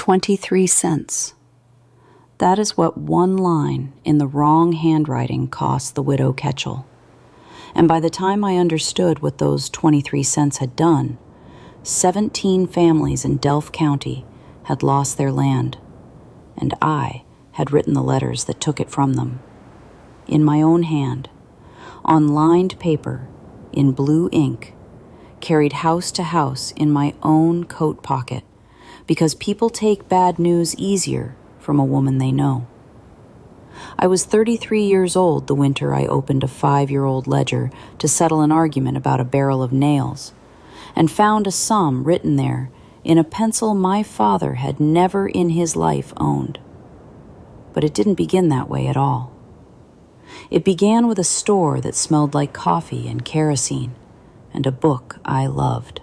23 cents. That is what one line in the wrong handwriting cost the widow Ketchel. And by the time I understood what those 23 cents had done, 17 families in Delph County had lost their land, and I had written the letters that took it from them. In my own hand, on lined paper, in blue ink, carried house to house in my own coat pocket, because people take bad news easier from a woman they know. I was 33 years old the winter I opened a 5-year-old ledger to settle an argument about a barrel of nails, and found a sum written there in a pencil my father had never in his life owned. But it didn't begin that way at all. It began with a store that smelled like coffee and kerosene, and a book I loved.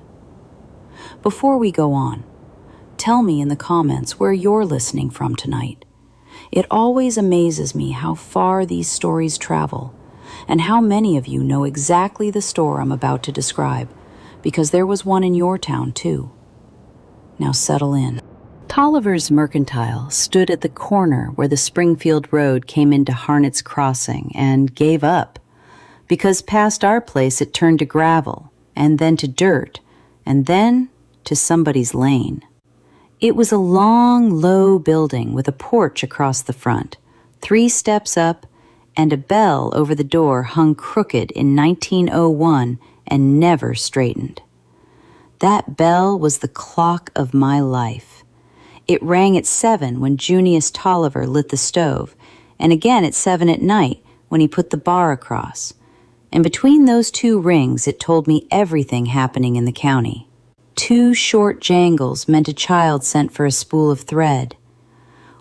Before we go on, tell me in the comments where you're listening from tonight. It always amazes me how far these stories travel, and how many of you know exactly the store I'm about to describe, because there was one in your town too. Now settle in. Tolliver's Mercantile stood at the corner where the Springfield Road came into Harnet's Crossing and gave up, because past our place it turned to gravel, and then to dirt, and then to somebody's lane. It was a long, low building with a porch across the front, 3 steps up, and a bell over the door hung crooked in 1901 and never straightened. That bell was the clock of my life. It rang at 7 when Junius Tolliver lit the stove, and again at 7 at night when he put the bar across. And between those 2 rings, it told me everything happening in the county. 2 short jangles meant a child sent for a spool of thread.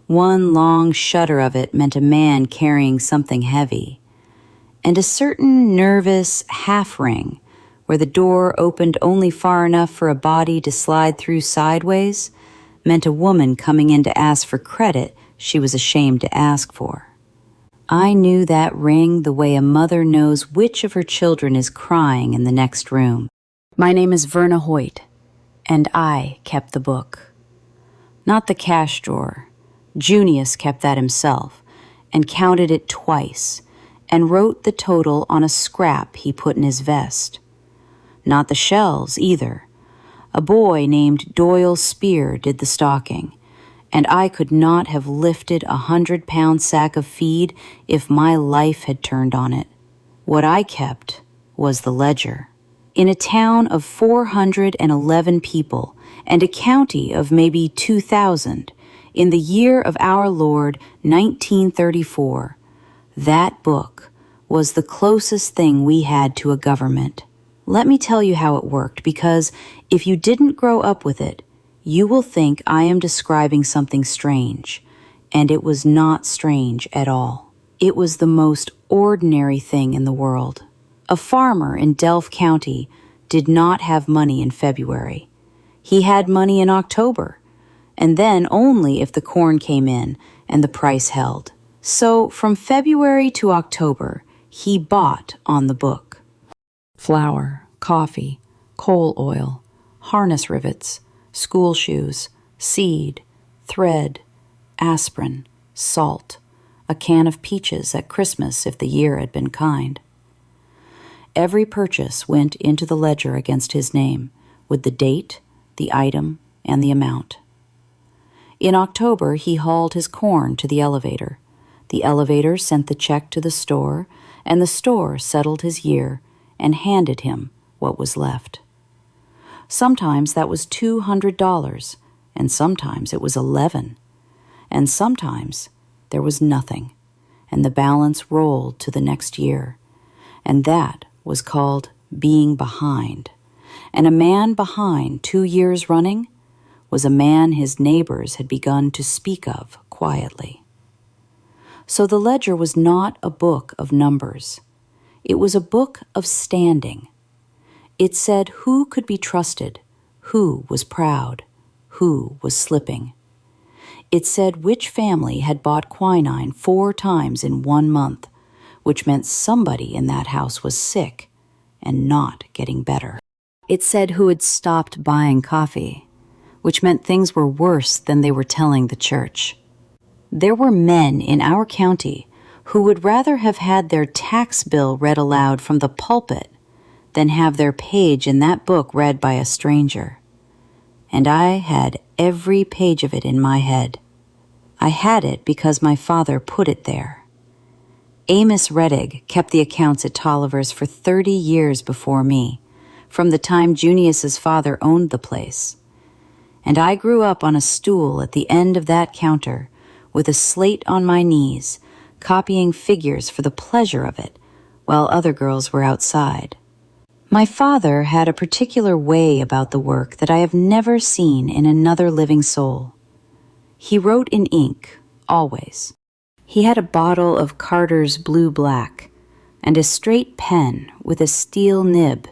1 long shudder of it meant a man carrying something heavy. And a certain nervous half ring, where the door opened only far enough for a body to slide through sideways, meant a woman coming in to ask for credit she was ashamed to ask for. I knew that ring the way a mother knows which of her children is crying in the next room. My name is Verna Hoyt, and I kept the book. Not the cash drawer. Junius kept that himself, and counted it twice, and wrote the total on a scrap he put in his vest. Not the shells, either. A boy named Doyle Spear did the stocking, and I could not have lifted a 100-pound sack of feed if my life had turned on it. What I kept was the ledger. In a town of 411 people and a county of maybe 2,000, in the year of our Lord, 1934, that book was the closest thing we had to a government. Let me tell you how it worked, because if you didn't grow up with it, you will think I am describing something strange, and it was not strange at all. It was the most ordinary thing in the world. A farmer in Delph County did not have money in February. He had money in October, and then only if the corn came in and the price held. So from February to October, he bought on the book. Flour, coffee, coal oil, harness rivets, school shoes, seed, thread, aspirin, salt, a can of peaches at Christmas if the year had been kind. Every purchase went into the ledger against his name, with the date, the item, and the amount. In October, he hauled his corn to the elevator. The elevator sent the check to the store, and the store settled his year and handed him what was left. Sometimes that was $200, and sometimes it was $11, and sometimes there was nothing, and the balance rolled to the next year, and that was called being behind. And a man behind 2 years running was a man his neighbors had begun to speak of quietly. So the ledger was not a book of numbers. It was a book of standing. It said who could be trusted, who was proud, who was slipping. It said which family had bought quinine 4 times in 1 month, which meant somebody in that house was sick and not getting better. It said who had stopped buying coffee, which meant things were worse than they were telling the church. There were men in our county who would rather have had their tax bill read aloud from the pulpit than have their page in that book read by a stranger. And I had every page of it in my head. I had it because my father put it there. Amos Reddig kept the accounts at Tolliver's for 30 years before me, from the time Junius's father owned the place. And I grew up on a stool at the end of that counter, with a slate on my knees, copying figures for the pleasure of it, while other girls were outside. My father had a particular way about the work that I have never seen in another living soul. He wrote in ink, always. He had a bottle of Carter's Blue Black and a straight pen with a steel nib,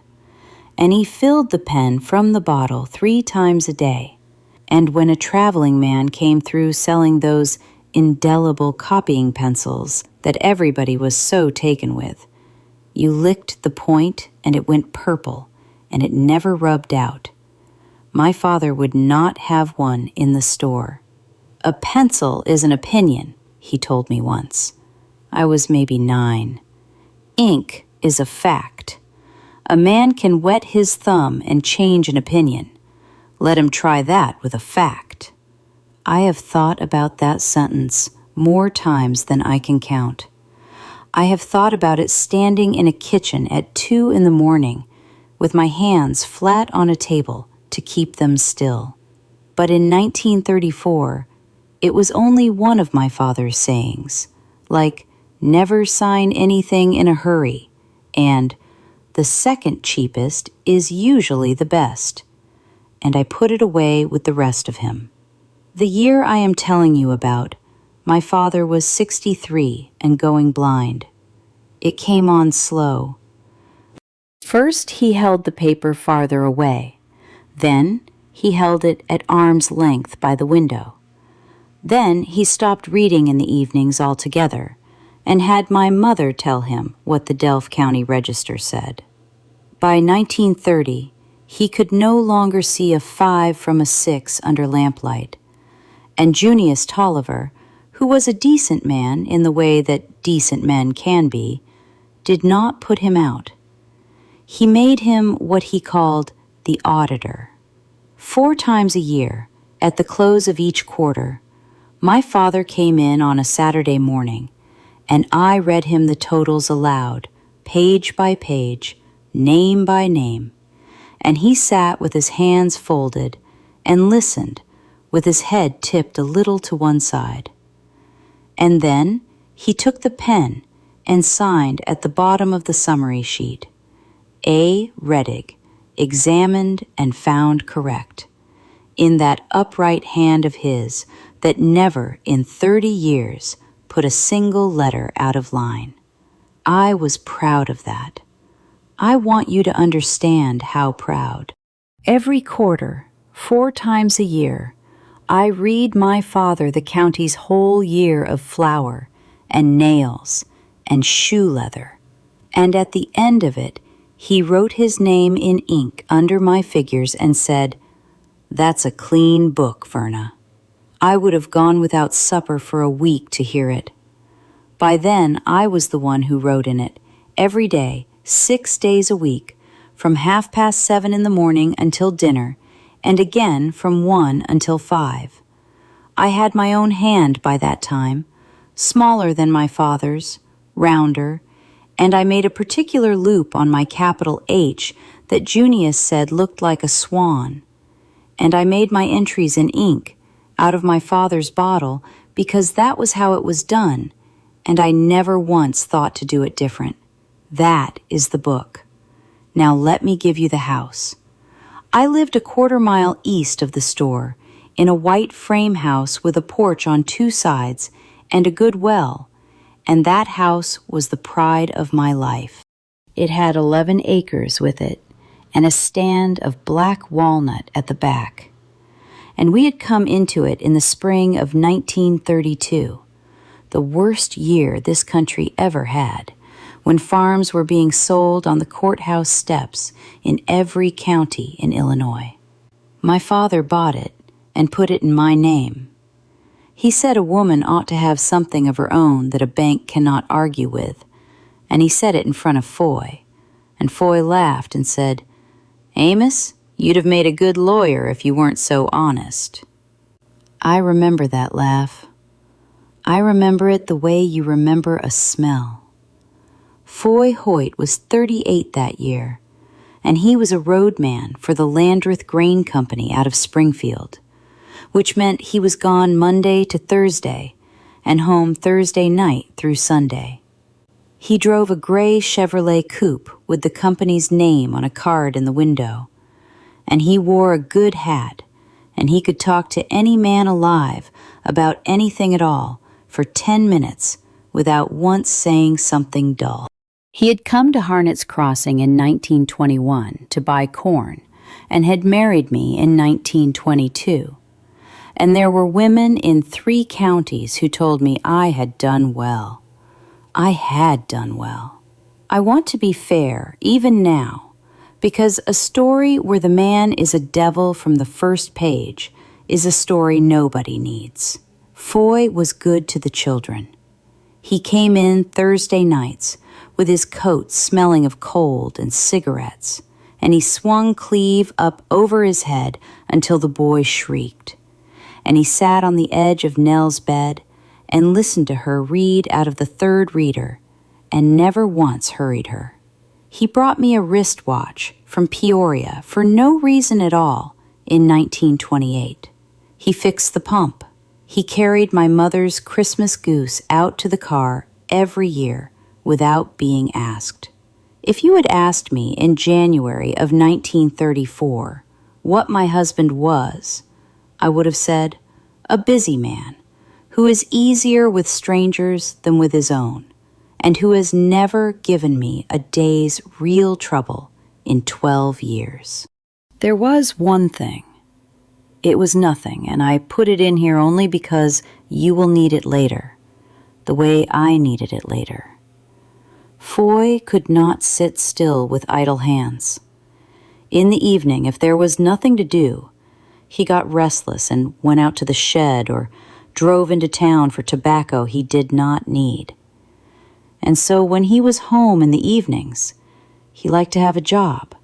and he filled the pen from the bottle 3 times a day. And when a traveling man came through selling those indelible copying pencils that everybody was so taken with, you licked the point and it went purple, and it never rubbed out. My father would not have one in the store. A pencil is an opinion, he told me once. I was maybe 9. Ink is a fact. A man can wet his thumb and change an opinion. Let him try that with a fact. I have thought about that sentence more times than I can count. I have thought about it standing in a kitchen at 2 in the morning with my hands flat on a table to keep them still. But in 1934, it was only one of my father's sayings, like, never sign anything in a hurry, and the second cheapest is usually the best. And I put it away with the rest of him. The year I am telling you about, my father was 63 and going blind. It came on slow. First, he held the paper farther away. Then, he held it at arm's length by the window. Then, he stopped reading in the evenings altogether and had my mother tell him what the Delph County Register said. By 1930, he could no longer see a 5 from a 6 under lamplight, and Junius Tolliver, who was a decent man in the way that decent men can be, did not put him out. He made him what he called the auditor. 4 times a year, at the close of each quarter, my father came in on a Saturday morning, and I read him the totals aloud, page by page, name by name, and he sat with his hands folded and listened with his head tipped a little to one side. And then he took the pen and signed at the bottom of the summary sheet, A. Reddig, examined and found correct, in that upright hand of his that never in 30 years put a single letter out of line. I was proud of that. I want you to understand how proud. Every quarter, 4 times a year, I read my father the county's whole year of flour and nails and shoe leather, and at the end of it, he wrote his name in ink under my figures and said, "That's a clean book, Verna." I would have gone without supper for a week to hear it. By then, I was the one who wrote in it, every day, 6 days a week, from 7:30 in the morning until dinner, and again from 1 until 5. I had my own hand by that time, smaller than my father's, rounder, and I made a particular loop on my capital H that Junius said looked like a swan. And I made my entries in ink, out of my father's bottle, because that was how it was done, and I never once thought to do it different. That is the book. Now let me give you the house. I lived a quarter-mile east of the store, in a white frame house with a porch on 2 sides and a good well, and that house was the pride of my life. It had 11 acres with it, and a stand of black walnut at the back. And we had come into it in the spring of 1932, the worst year this country ever had, when farms were being sold on the courthouse steps in every county in Illinois. My father bought it, and put it in my name. He said a woman ought to have something of her own that a bank cannot argue with, and he said it in front of Foy, and Foy laughed and said, "Amos, you'd have made a good lawyer if you weren't so honest." I remember that laugh. I remember it the way you remember a smell. Foy Hoyt was 38 that year, and he was a roadman for the Landreth Grain Company out of Springfield, which meant he was gone Monday to Thursday and home Thursday night through Sunday. He drove a gray Chevrolet coupe with the company's name on a card in the window, and he wore a good hat, and he could talk to any man alive about anything at all for 10 minutes without once saying something dull. He had come to Harnet's Crossing in 1921 to buy corn and had married me in 1922. And there were women in 3 counties who told me I had done well. I had done well. I want to be fair, even now, because a story where the man is a devil from the first page is a story nobody needs. Foy was good to the children. He came in Thursday nights with his coat smelling of cold and cigarettes, and he swung Cleve up over his head until the boy shrieked. And he sat on the edge of Nell's bed and listened to her read out of the 3rd reader and never once hurried her. He brought me a wristwatch from Peoria for no reason at all in 1928. He fixed the pump. He carried my mother's Christmas goose out to the car every year without being asked. If you had asked me in January of 1934 what my husband was, I would have said, a busy man who is easier with strangers than with his own, and who has never given me a day's real trouble in 12 years. There was one thing. It was nothing, and I put it in here only because you will need it later, the way I needed it later. Foy could not sit still with idle hands. In the evening, if there was nothing to do, he got restless and went out to the shed or drove into town for tobacco he did not need. And so when he was home in the evenings, he liked to have a job.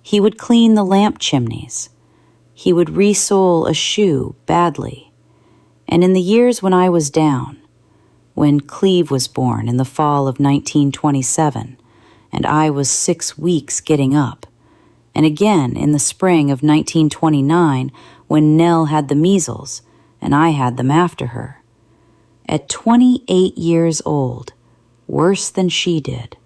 He would clean the lamp chimneys. He would resole a shoe badly. And in the years when I was down, when Cleve was born in the fall of 1927, and I was 6 weeks getting up, and again in the spring of 1929 when Nell had the measles and I had them after her. At 28 years old, worse than she did,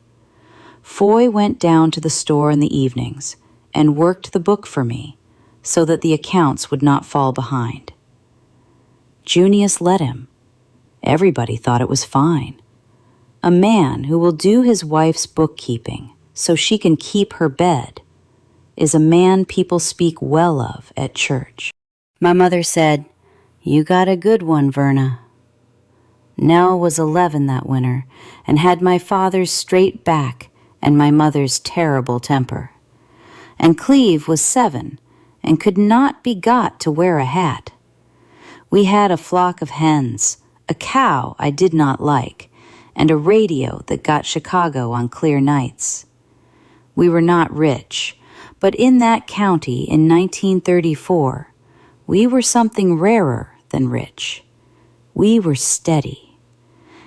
Foy went down to the store in the evenings and worked the book for me so that the accounts would not fall behind. Junius let him. Everybody thought it was fine. A man who will do his wife's bookkeeping so she can keep her bed is a man people speak well of at church. My mother said, "You got a good one, Verna." Nell was 11 that winter and had my father's straight back and my mother's terrible temper. And Cleve was 7 and could not be got to wear a hat. We had a flock of hens, a cow I did not like, and a radio that got Chicago on clear nights. We were not rich, but in that county in 1934, we were something rarer than rich. We were steady.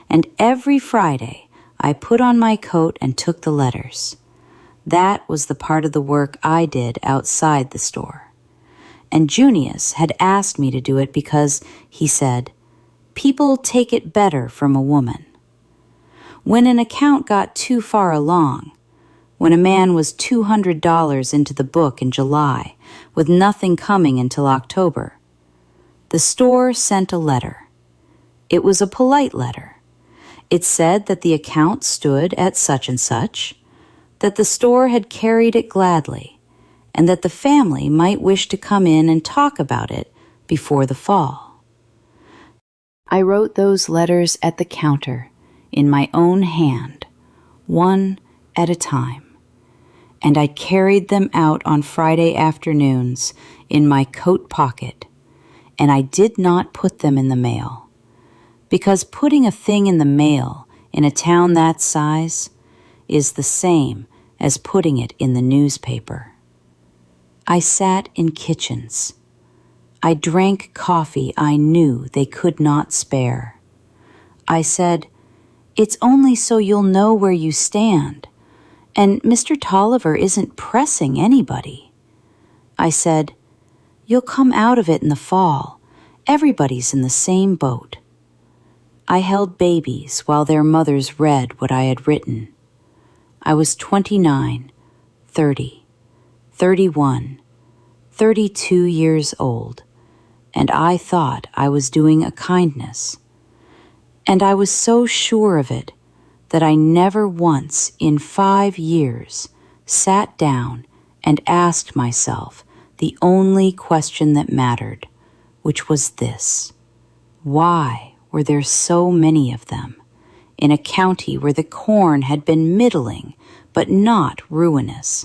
And every Friday, I put on my coat and took the letters. That was the part of the work I did outside the store. And Junius had asked me to do it because, he said, people take it better from a woman. When an account got too far along, when a man was $200 into the book in July with nothing coming until October, the store sent a letter. It was a polite letter. It said that the account stood at such and such, that the store had carried it gladly, and that the family might wish to come in and talk about it before the fall. I wrote those letters at the counter in my own hand, one at a time, and I carried them out on Friday afternoons in my coat pocket and I did not put them in the mail. Because putting a thing in the mail in a town that size is the same as putting it in the newspaper. I sat in kitchens. I drank coffee I knew they could not spare. I said, "It's only so you'll know where you stand, and Mr. Tolliver isn't pressing anybody." I said, "You'll come out of it in the fall. Everybody's in the same boat." I held babies while their mothers read what I had written. I was 29, 30, 31, 32 years old, and I thought I was doing a kindness. And I was so sure of it that I never once in 5 years sat down and asked myself the only question that mattered, which was this: why were there so many of them in a county where the corn had been middling but not ruinous?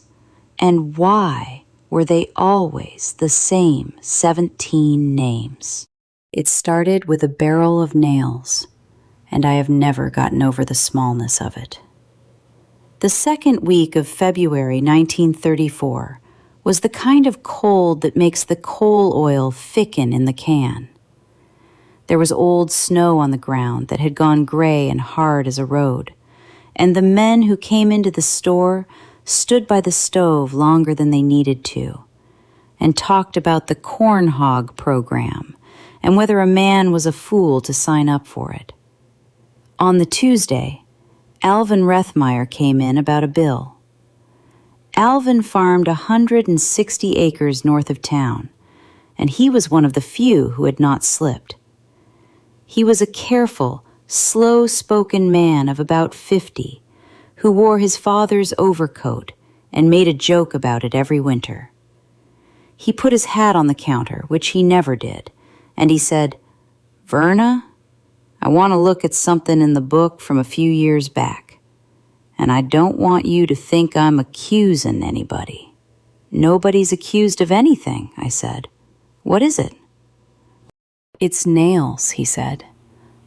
And why were they always the same 17 names? It started with a barrel of nails, and I have never gotten over the smallness of it. The second week of February 1934 was the kind of cold that makes the coal oil thicken in the can. There was old snow on the ground that had gone gray and hard as a road, and the men who came into the store stood by the stove longer than they needed to, and talked about the corn hog program and whether a man was a fool to sign up for it. On the Tuesday, Alvin Rethmeyer came in about a bill. Alvin farmed 160 acres north of town, and he was one of the few who had not slipped. He was a careful, slow-spoken man of about 50, who wore his father's overcoat and made a joke about it every winter. He put his hat on the counter, which he never did, and he said, "Verna, I want to look at something in the book from a few years back, and I don't want you to think I'm accusing anybody." "Nobody's accused of anything," I said. "What is it?" "It's nails," he said,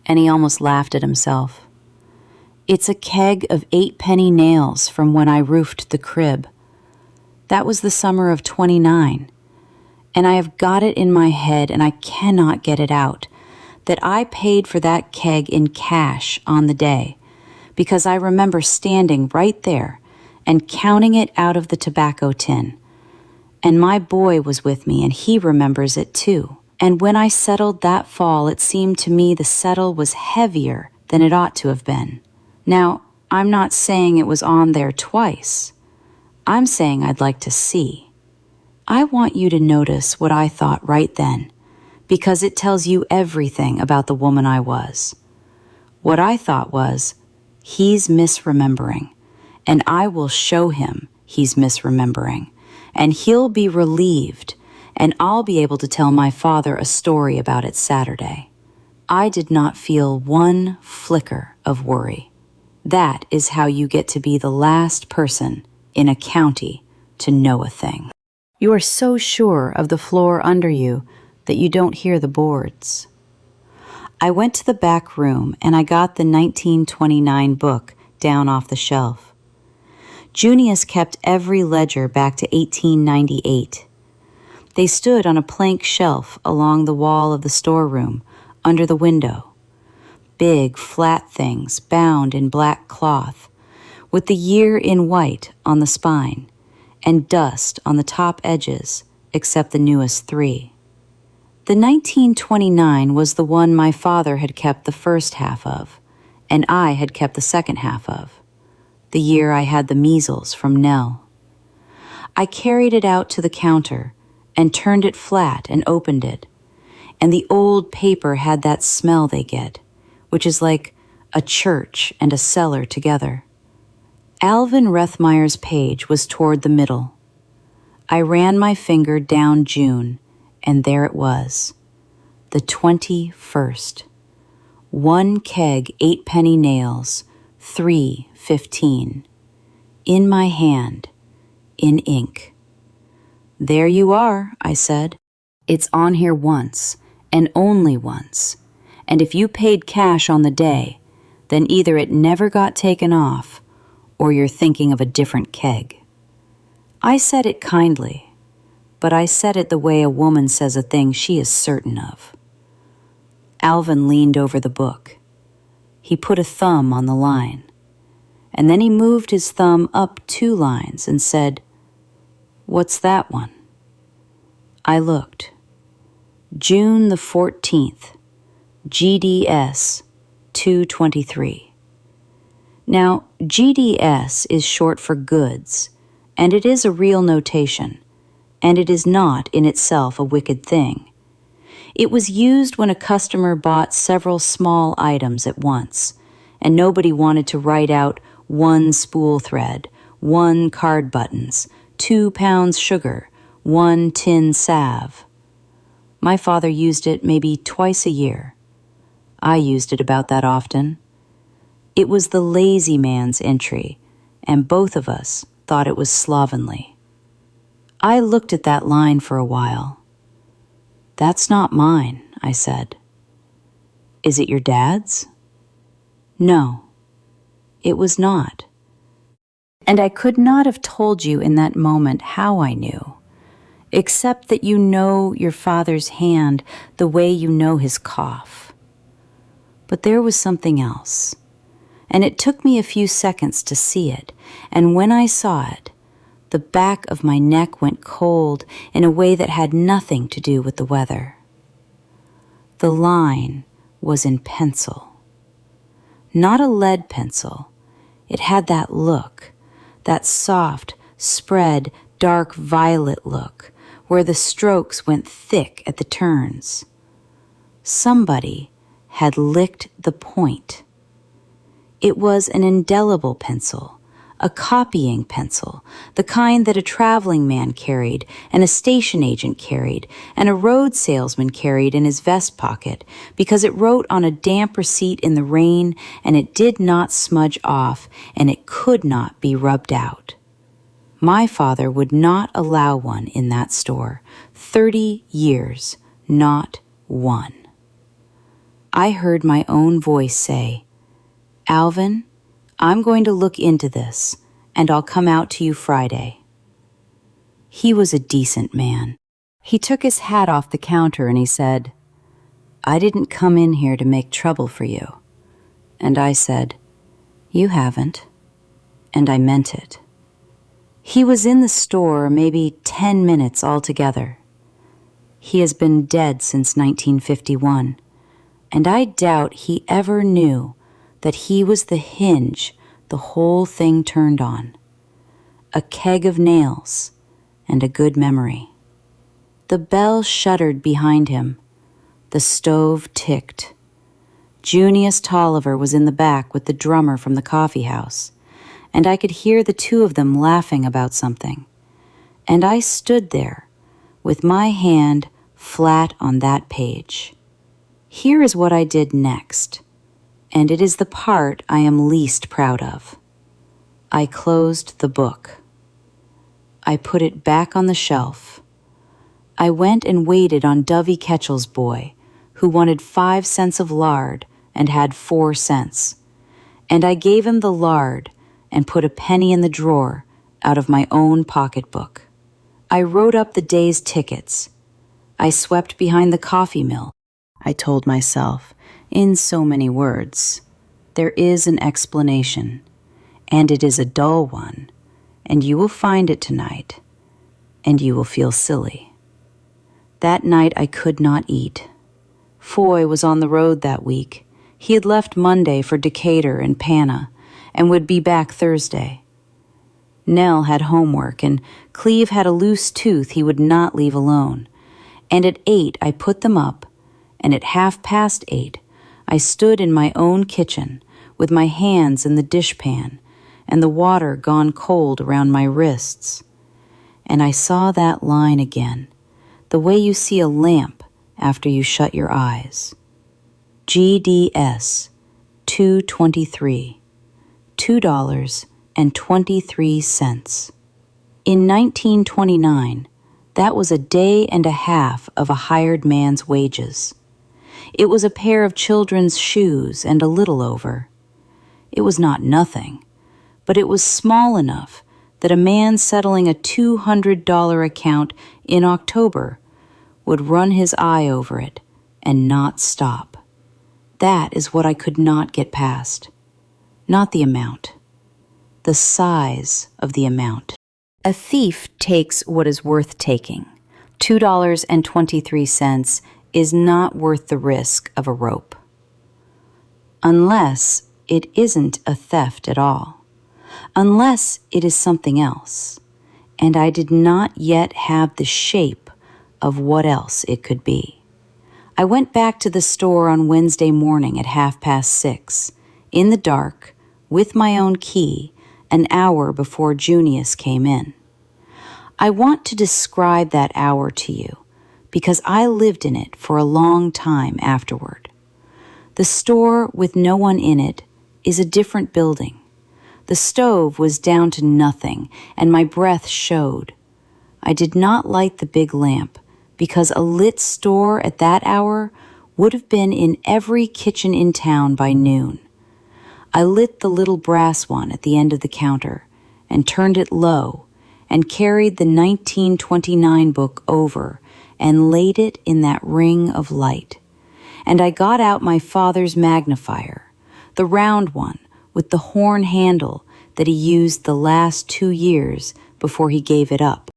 and he almost laughed at himself. "It's a keg of 8-penny nails from when I roofed the crib. That was the summer of 29, and I have got it in my head, and I cannot get it out, that I paid for that keg in cash on the day, because I remember standing right there and counting it out of the tobacco tin. And my boy was with me, and he remembers it too. And when I settled that fall, it seemed to me the settle was heavier than it ought to have been. Now, I'm not saying it was on there twice. I'm saying I'd like to see. I want you to notice what I thought right then, because it tells you everything about the woman I was. What I thought was, he's misremembering, and I will show him he's misremembering, and he'll be relieved, and I'll be able to tell my father a story about it Saturday. I did not feel one flicker of worry. That is how you get to be the last person in a county to know a thing. You are so sure of the floor under you that you don't hear the boards. I went to the back room and I got the 1929 book down off the shelf. Junius kept every ledger back to 1898. They stood on a plank shelf along the wall of the storeroom, under the window. Big, flat things bound in black cloth, with the year in white on the spine, and dust on the top edges, except the newest 3. The 1929 was the one my father had kept the first half of, and I had kept the second half of, the year I had the measles from Nell. I carried it out to the counter and turned it flat and opened it, and the old paper had that smell they get, which is like a church and a cellar together. Alvin Rethmeyer's page was toward the middle. I ran my finger down June, and there it was, the 21st. 1 keg 8-penny nails, 3 15. In my hand, in ink. "There you are," I said. "It's on here once, and only once. And if you paid cash on the day, then either it never got taken off or you're thinking of a different keg. I said it kindly, but I said it the way a woman says a thing she is certain of. Alvin leaned over the book. He put a thumb on the line, and then he moved his thumb up 2 lines and said, "What's that one?" I looked. June the 14th, GDS 223. Now, GDS is short for goods, and it is a real notation, and it is not in itself a wicked thing. It was used when a customer bought several small items at once, and nobody wanted to write out 1 spool thread, 1 card buttons, 2 pounds sugar, 1 tin salve. My father used it maybe twice a year. I used it about that often. It was the lazy man's entry, and both of us thought it was slovenly. I looked at that line for a while. "That's not mine," I said. "Is it your dad's?" No, it was not. And I could not have told you in that moment how I knew, except that you know your father's hand the way you know his cough. But there was something else, and it took me a few seconds to see it, and when I saw it, the back of my neck went cold in a way that had nothing to do with the weather. The line was in pencil. Not a lead pencil. It had that look, that soft, spread, dark violet look, where the strokes went thick at the turns. Somebody had licked the point. It was an indelible pencil, a copying pencil, the kind that a traveling man carried, and a station agent carried, and a road salesman carried in his vest pocket, because it wrote on a damp receipt in the rain, and it did not smudge off, and it could not be rubbed out. My father would not allow one in that store. 30 years, not one. I heard my own voice say, "Alvin, I'm going to look into this, and I'll come out to you Friday." He was a decent man. He took his hat off the counter and he said, "I didn't come in here to make trouble for you." And I said, "You haven't." And I meant it. He was in the store maybe 10 minutes altogether. He has been dead since 1951, and I doubt he ever knew that he was the hinge the whole thing turned on. A keg of nails and a good memory. The bell shuddered behind him. The stove ticked. Junius Tolliver was in the back with the drummer from the coffee house, and I could hear the 2 of them laughing about something. And I stood there with my hand flat on that page. Here is what I did next, and it is the part I am least proud of. I closed the book. I put it back on the shelf. I went and waited on Dovey Ketchel's boy, who wanted 5 cents of lard and had 4 cents, and I gave him the lard and put a penny in the drawer out of my own pocketbook. I wrote up the day's tickets. I swept behind the coffee mill. I told myself, in so many words, there is an explanation, and it is a dull one, and you will find it tonight, and you will feel silly. That night I could not eat. Foy was on the road that week. He had left Monday for Decatur and Panna, and would be back Thursday. Nell had homework, and Cleve had a loose tooth he would not leave alone. And at 8 I put them up, and at 8:30 I stood in my own kitchen with my hands in the dishpan and the water gone cold around my wrists. And I saw that line again, the way you see a lamp after you shut your eyes. GDS 223, $2.23. In 1929, That was a day and a half of a hired man's wages. It was a pair of children's shoes and a little over. It was not nothing, but it was small enough that a man settling a $200 account in October would run his eye over it and not stop. That is what I could not get past. Not the amount. The size of the amount. A thief takes what is worth taking. $2.23 is not worth the risk of a rope. Unless it isn't a theft at all. Unless it is something else. And I did not yet have the shape of what else it could be. I went back to the store on Wednesday morning at 6:30, in the dark, with my own key, an hour before Junius came in. I want to describe that hour to you because I lived in it for a long time afterward. The store with no one in it is a different building. The stove was down to nothing, and my breath showed. I did not light the big lamp because a lit store at that hour would have been in every kitchen in town by noon. I lit the little brass one at the end of the counter and turned it low and carried the 1929 book over and laid it in that ring of light. And I got out my father's magnifier, the round one with the horn handle that he used the last 2 years before he gave it up.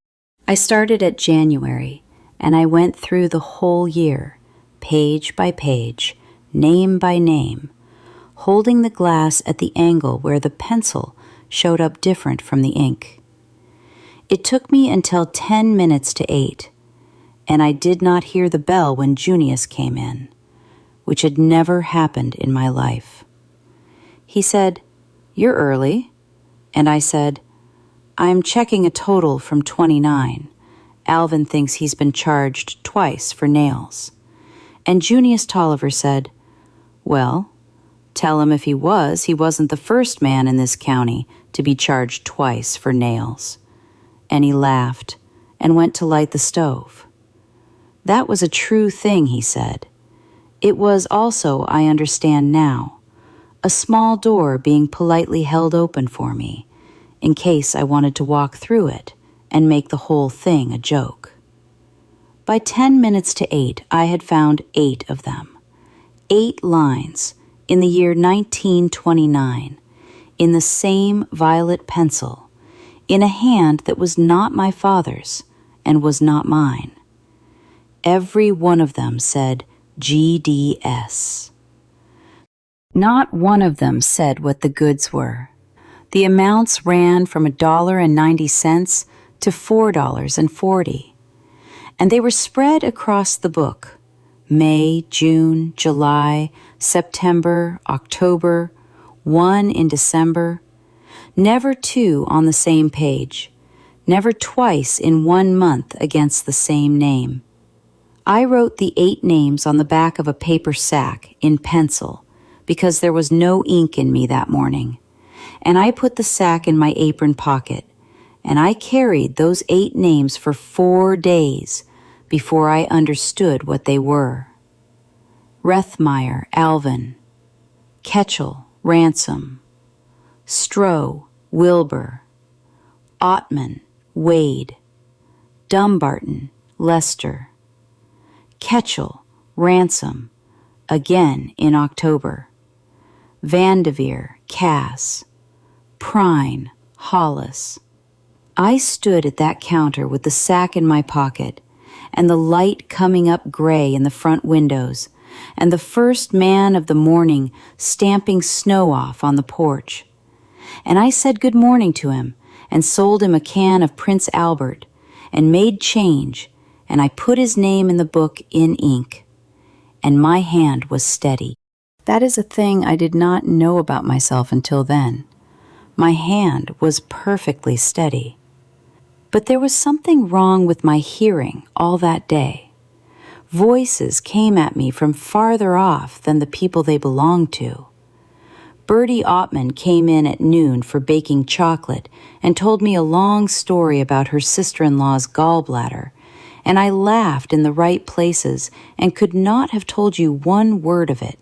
I started at January, and I went through the whole year, page by page, name by name, holding the glass at the angle where the pencil showed up different from the ink. It took me until 10 minutes to 8, and I did not hear the bell when Junius came in, which had never happened in my life. He said, "You're early." And I said, "I'm checking a total from 29. Alvin thinks he's been charged twice for nails." And Junius Tolliver said, "Well, tell him if he wasn't the first man in this county to be charged twice for nails." And he laughed and went to light the stove. That was a true thing, he said. It was also, I understand now, a small door being politely held open for me, in case I wanted to walk through it and make the whole thing a joke. By 10 minutes to 8, I had found 8 of them. 8 lines in the year 1929, in the same violet pencil, in a hand that was not my father's and was not mine. Every one of them said GDS. Not one of them said what the goods were. The amounts ran from $1.90 to $4.40, and they were spread across the book. May, June, July, September, October, 1 in December. Never 2 on the same page. Never twice in 1 month against the same name. I wrote the 8 names on the back of a paper sack in pencil because there was no ink in me that morning. And I put the sack in my apron pocket, and I carried those 8 names for 4 days before I understood what they were. Rethmeyer, Alvin. Ketchel, Ransom. Stroh, Wilbur. Ottman, Wade. Dumbarton, Lester. Ketchel, Ransom, again in October. Vandeveer, Cass. Prine, Hollis. I stood at that counter with the sack in my pocket and the light coming up gray in the front windows and the first man of the morning stamping snow off on the porch. And I said good morning to him and sold him a can of Prince Albert and made change, and I put his name in the book in ink, and my hand was steady. That is a thing I did not know about myself until then. My hand was perfectly steady. But there was something wrong with my hearing all that day. Voices came at me from farther off than the people they belonged to. Bertie Ottman came in at noon for baking chocolate and told me a long story about her sister-in-law's gallbladder and I laughed in the right places and could not have told you one word of it.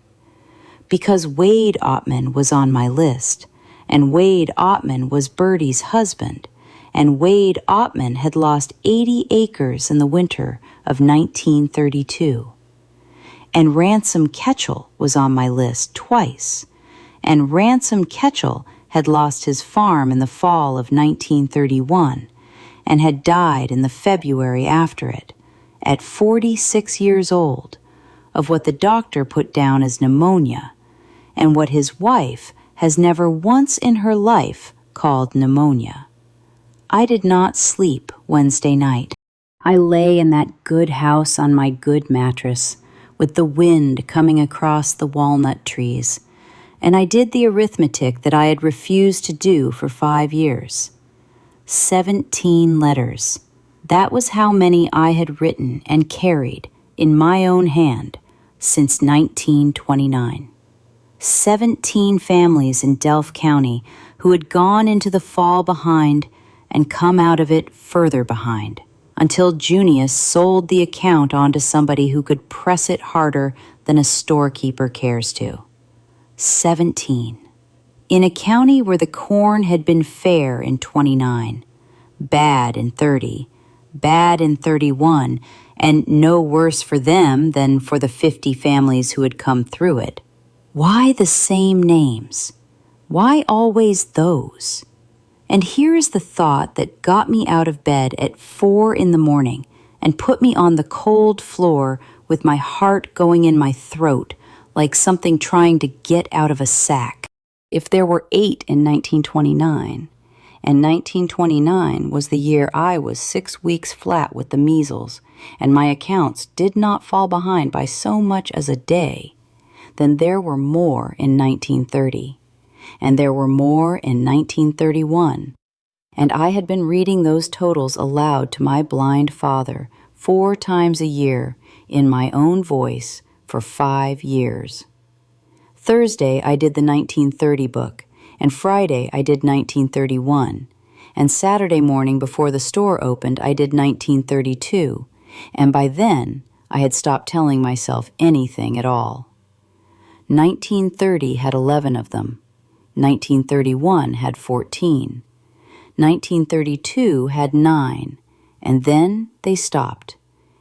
Because Wade Ottman was on my list, and Wade Ottman was Bertie's husband, and Wade Ottman had lost 80 acres in the winter of 1932. And Ransom Ketchel was on my list twice, and Ransom Ketchel had lost his farm in the fall of 1931 and had died in the February after it, at 46 years old, of what the doctor put down as pneumonia, and what his wife has never once in her life called pneumonia. I did not sleep Wednesday night. I lay in that good house on my good mattress, with the wind coming across the walnut trees, and I did the arithmetic that I had refused to do for 5 years. 17 letters. That was how many I had written and carried in my own hand since 1929. 17 families in Delph County who had gone into the fall behind and come out of it further behind, until Junius sold the account on to somebody who could press it harder than a storekeeper cares to. 17. In a county where the corn had been fair in 29, bad in 30, bad in 31, and no worse for them than for the 50 families who had come through it. Why the same names? Why always those? And here is the thought that got me out of bed at 4 in the morning and put me on the cold floor with my heart going in my throat like something trying to get out of a sack. If there were 8 in 1929, and 1929 was the year I was 6 weeks flat with the measles, and my accounts did not fall behind by so much as a day, then there were more in 1930, and there were more in 1931, and I had been reading those totals aloud to my blind father 4 times a year in my own voice for 5 years. Thursday I did the 1930 book, and Friday I did 1931, and Saturday morning before the store opened I did 1932, and by then I had stopped telling myself anything at all. 1930 had 11 of them. 1931 had 14. 1932 had 9, and then they stopped,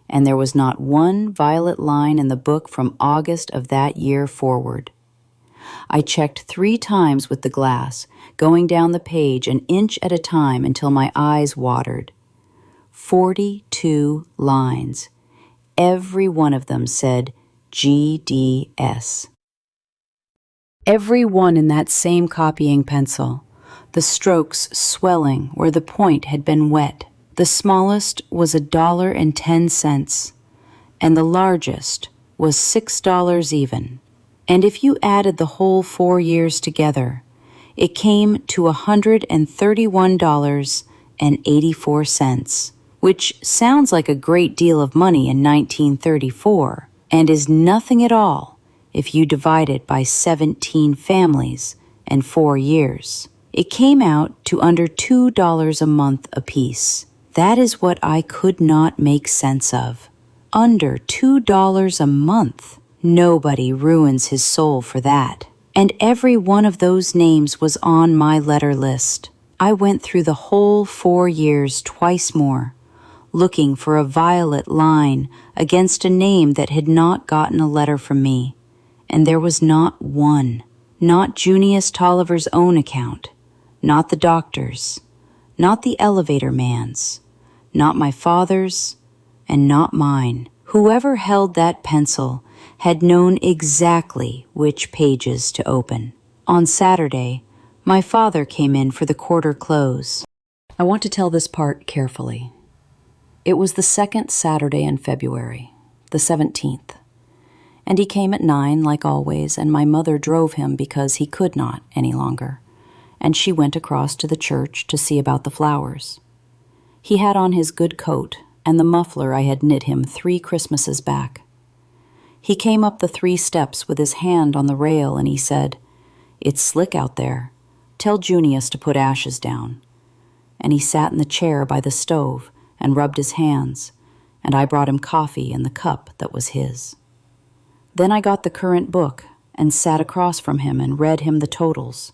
and there was not one violet line in the book from August of that year forward. I checked 3 times with the glass, going down the page an inch at a time until my eyes watered. 42 lines. Every one of them said GDS. Every one in that same copying pencil, the strokes swelling where the point had been wet. The smallest was $1.10, and the largest was $6 even. And if you added the whole 4 years together, it came to $131.84, which sounds like a great deal of money in 1934, and is nothing at all if you divide it by 17 families and 4 years. It came out to under $2 a month apiece. That is what I could not make sense of. Under $2 a month. Nobody ruins his soul for that. And every one of those names was on my letter list. I went through the whole 4 years twice more, looking for a violet line against a name that had not gotten a letter from me. And there was not one. Not Junius Tolliver's own account. Not the doctor's. Not the elevator man's. Not my father's. And not mine. Whoever held that pencil had known exactly which pages to open. On Saturday, my father came in for the quarter close. I want to tell this part carefully. It was the 2nd Saturday in February, the 17th. And he came at 9 like always, and my mother drove him because he could not any longer, and she went across to the church to see about the flowers. He had on his good coat and the muffler I had knit him 3 Christmases back. He came up the 3 steps with his hand on the rail, and he said, "It's slick out there. Tell Junius to put ashes down." And he sat in the chair by the stove and rubbed his hands, and I brought him coffee in the cup that was his. Then I got the current book and sat across from him and read him the totals.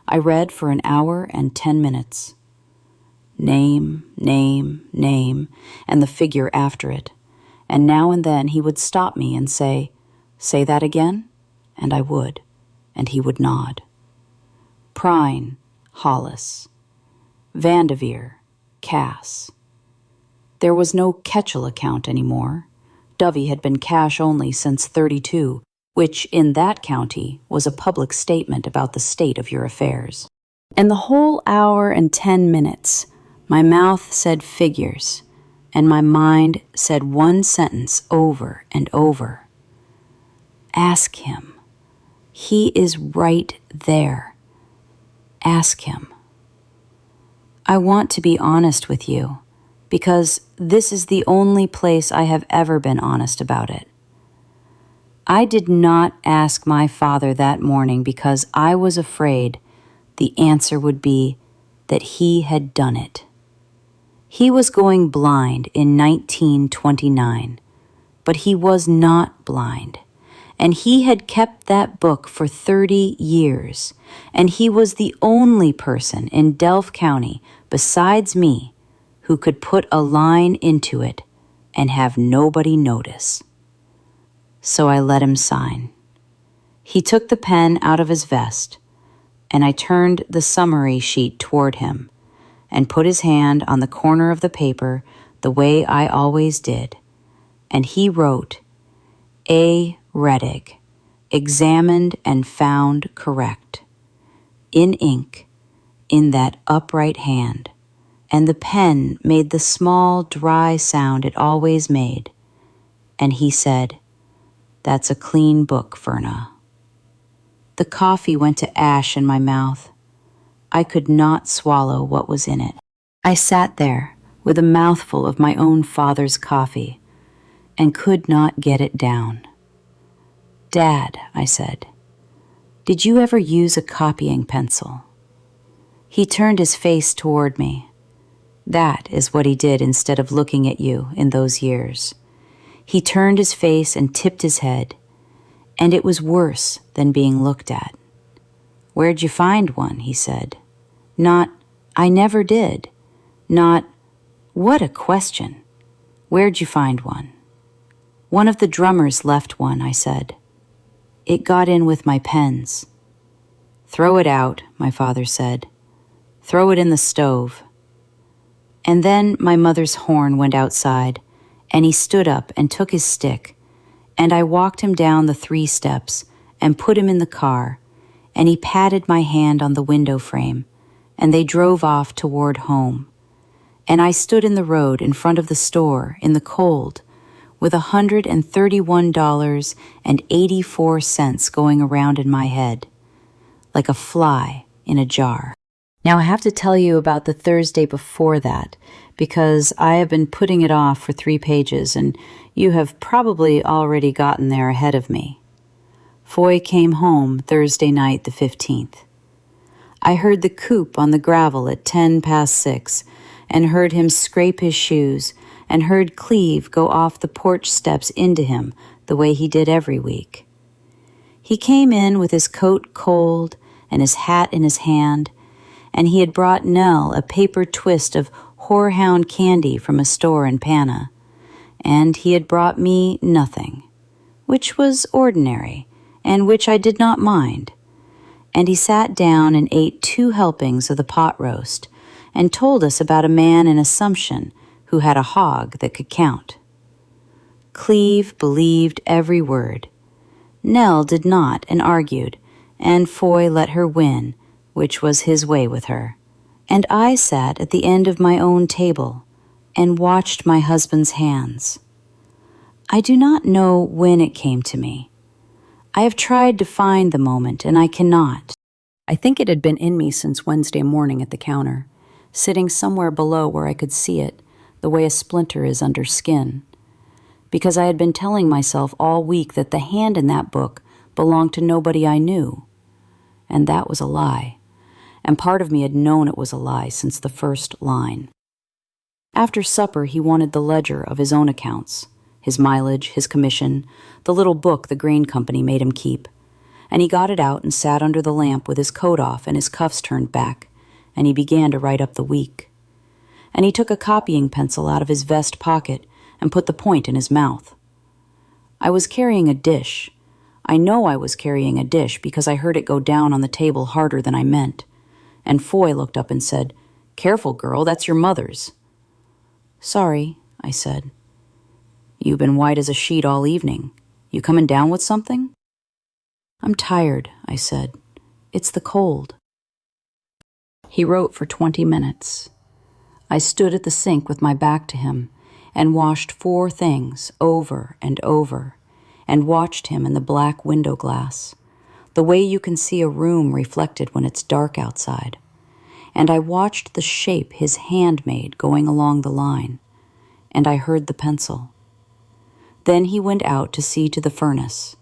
I read for an hour and 10 minutes. Name, name, name, and the figure after it, and now and then he would stop me and say, "Say that again?" And I would, and he would nod. Prine, Hollis. Vandeveer, Cass. There was no Ketchel account anymore. Dovey had been cash only since 32, which in that county was a public statement about the state of your affairs. And the whole hour and 10 minutes, my mouth said figures, and my mind said one sentence over and over. Ask him. He is right there. Ask him. I want to be honest with you, because this is the only place I have ever been honest about it. I did not ask my father that morning because I was afraid the answer would be that he had done it. He was going blind in 1929, but he was not blind, and he had kept that book for 30 years, and he was the only person in Delph County besides me who could put a line into it and have nobody notice. So I let him sign. He took the pen out of his vest, and I turned the summary sheet toward him and put his hand on the corner of the paper the way I always did, and he wrote, A. Rettig, examined and found correct, in ink, in that upright hand, and the pen made the small, dry sound it always made, and he said, "That's a clean book, Verna." The coffee went to ash in my mouth. I could not swallow what was in it. I sat there with a mouthful of my own father's coffee and could not get it down. "Dad," I said, "did you ever use a copying pencil?" He turned his face toward me. That is what he did instead of looking at you in those years. He turned his face and tipped his head, and it was worse than being looked at. "Where'd you find one?" he said. Not, "I never did." Not, "What a question. Where'd you find one?" "One of the drummers left one," I said. "It got in with my pens." "Throw it out," my father said. "Throw it in the stove." And then my mother's horn went outside, and he stood up and took his stick, and I walked him down the 3 steps and put him in the car, and he patted my hand on the window frame, and they drove off toward home. And I stood in the road in front of the store in the cold with $131.84 going around in my head, like a fly in a jar. Now I have to tell you about the Thursday before that, because I have been putting it off for 3 pages, and you have probably already gotten there ahead of me. Foy came home Thursday night the 15th. I heard the coop on the gravel at 6:10, and heard him scrape his shoes, and heard Cleve go off the porch steps into him the way he did every week. He came in with his coat cold and his hat in his hand, and he had brought Nell a paper twist of horehound candy from a store in Panna, and he had brought me nothing, which was ordinary, and which I did not mind. And he sat down and ate 2 helpings of the pot roast, and told us about a man in Assumption who had a hog that could count. Cleve believed every word. Nell did not and argued, and Foy let her win, which was his way with her. And I sat at the end of my own table and watched my husband's hands. I do not know when it came to me. I have tried to find the moment, and I cannot. I think it had been in me since Wednesday morning at the counter, sitting somewhere below where I could see it, the way a splinter is under skin, because I had been telling myself all week that the hand in that book belonged to nobody I knew. And that was a lie, and part of me had known it was a lie since the first line. After supper, he wanted the ledger of his own accounts, his mileage, his commission, the little book the grain company made him keep. And he got it out and sat under the lamp with his coat off and his cuffs turned back, and he began to write up the week. And he took a copying pencil out of his vest pocket and put the point in his mouth. I was carrying a dish. I know I was carrying a dish because I heard it go down on the table harder than I meant. And Foy looked up and said, "Careful, girl, that's your mother's." "Sorry," I said. "You've been white as a sheet all evening. You coming down with something?" "I'm tired," I said. "It's the cold." He wrote for 20 minutes. I stood at the sink with my back to him and washed 4 things over and over and watched him in the black window glass, the way you can see a room reflected when it's dark outside. And I watched the shape his hand made going along the line, and I heard the pencil. Then he went out to see to the furnace,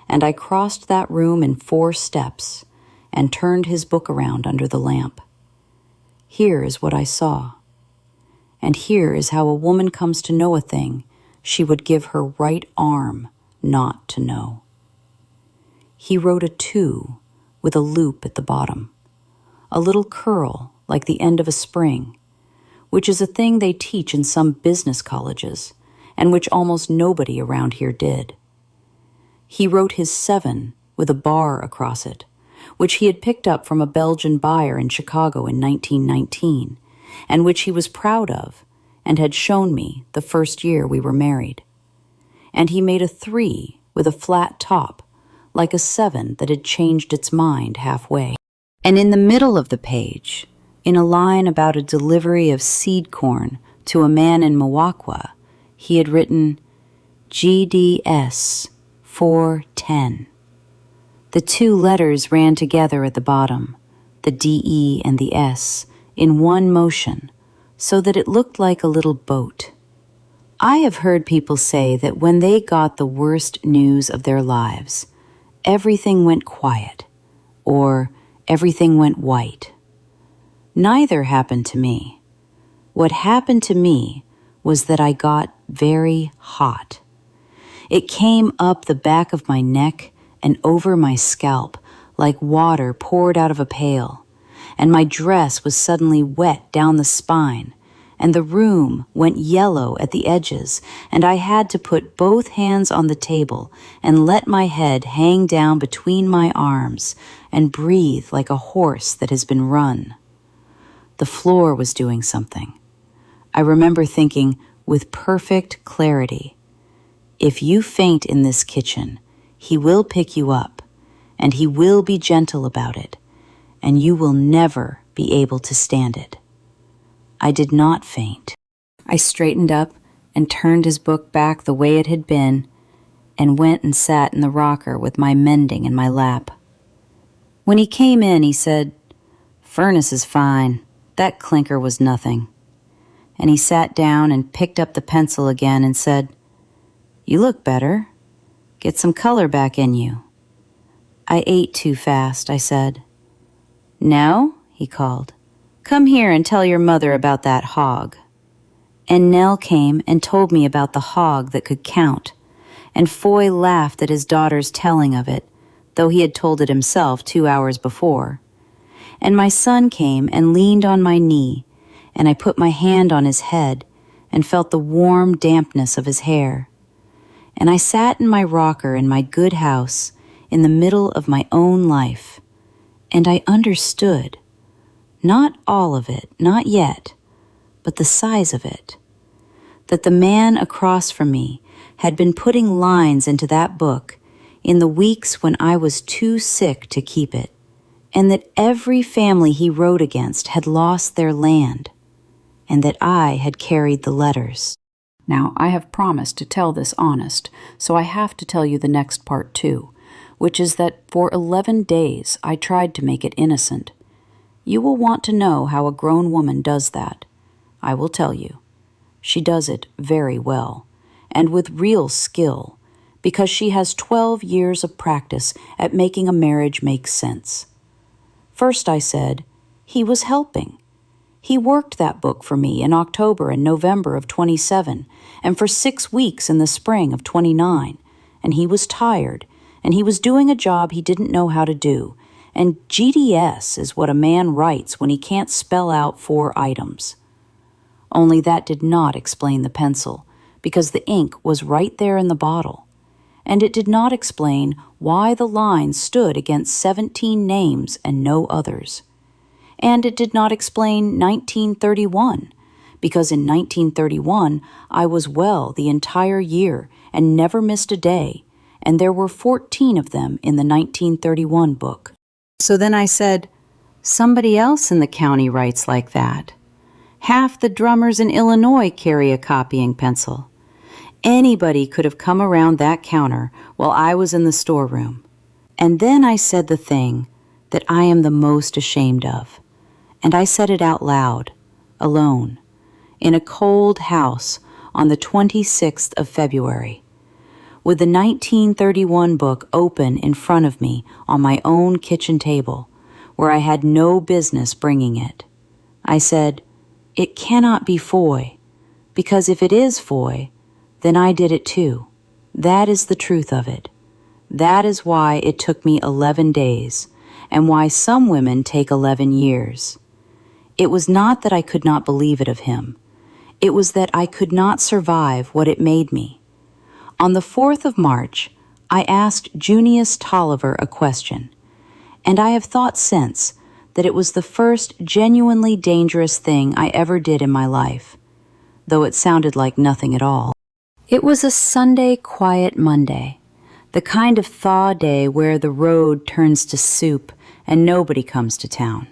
and I crossed that room in 4 steps and turned his book around under the lamp. Here is what I saw. And here is how a woman comes to know a thing she would give her right arm not to know. He wrote a 2 with a loop at the bottom, a little curl like the end of a spring, which is a thing they teach in some business colleges and which almost nobody around here did. He wrote his 7 with a bar across it, which he had picked up from a Belgian buyer in Chicago in 1919, and which he was proud of and had shown me the first year we were married. And he made a 3 with a flat top, like a 7 that had changed its mind halfway. And in the middle of the page, in a line about a delivery of seed corn to a man in Mawakwa, he had written GDS 410. The 2 letters ran together at the bottom, the DE and the S, in one motion, so that it looked like a little boat. I have heard people say that when they got the worst news of their lives, everything went quiet, or everything went white. Neither happened to me. What happened to me was that I got very hot. It came up the back of my neck and over my scalp like water poured out of a pail, and my dress was suddenly wet down the spine, and the room went yellow at the edges, and I had to put both hands on the table and let my head hang down between my arms and breathe like a horse that has been run. The floor was doing something. I remember thinking with perfect clarity, if you faint in this kitchen, he will pick you up, and he will be gentle about it, and you will never be able to stand it. I did not faint. I straightened up and turned his book back the way it had been and went and sat in the rocker with my mending in my lap. When he came in, he said, "Furnace is fine. That clinker was nothing." And he sat down and picked up the pencil again and said, "You look better. Get some color back in you." "I ate too fast," I said. "No?" he called. "Come here and tell your mother about that hog." And Nell came and told me about the hog that could count, and Foy laughed at his daughter's telling of it, though he had told it himself 2 hours before. And my son came and leaned on my knee, and I put my hand on his head and felt the warm dampness of his hair. And I sat in my rocker in my good house in the middle of my own life, and I understood, not all of it, not yet, but the size of it, that the man across from me had been putting lines into that book in the weeks when I was too sick to keep it, and that every family he wrote against had lost their land, and that I had carried the letters. Now, I have promised to tell this honest, so I have to tell you the next part too, which is that for 11 days I tried to make it innocent. You will want to know how a grown woman does that. I will tell you. She does it very well, and with real skill, because she has 12 years of practice at making a marriage make sense. First I said, he was helping. He worked that book for me in October and November of 27, and for 6 weeks in the spring of 29, and he was tired, and he was doing a job he didn't know how to do, and GDS is what a man writes when he can't spell out 4 items. Only that did not explain the pencil, because the ink was right there in the bottle, and it did not explain why the line stood against 17 names and no others. And it did not explain 1931, because in 1931 I was well the entire year and never missed a day, and there were 14 of them in the 1931 book. So then I said, somebody else in the county writes like that. Half the drummers in Illinois carry a copying pencil. Anybody could have come around that counter while I was in the storeroom. And then I said the thing that I am the most ashamed of. And I said it out loud, alone, in a cold house on the 26th of February, with the 1931 book open in front of me on my own kitchen table, where I had no business bringing it. I said, "It cannot be Foy, because if it is Foy, then I did it too. That is the truth of it. That is why it took me 11 days, and why some women take 11 years. It was not that I could not believe it of him. It was that I could not survive what it made me. On the 4th of March, I asked Junius Tolliver a question, and I have thought since that it was the first genuinely dangerous thing I ever did in my life, though it sounded like nothing at all. It was a Sunday quiet Monday, the kind of thaw day where the road turns to soup and nobody comes to town.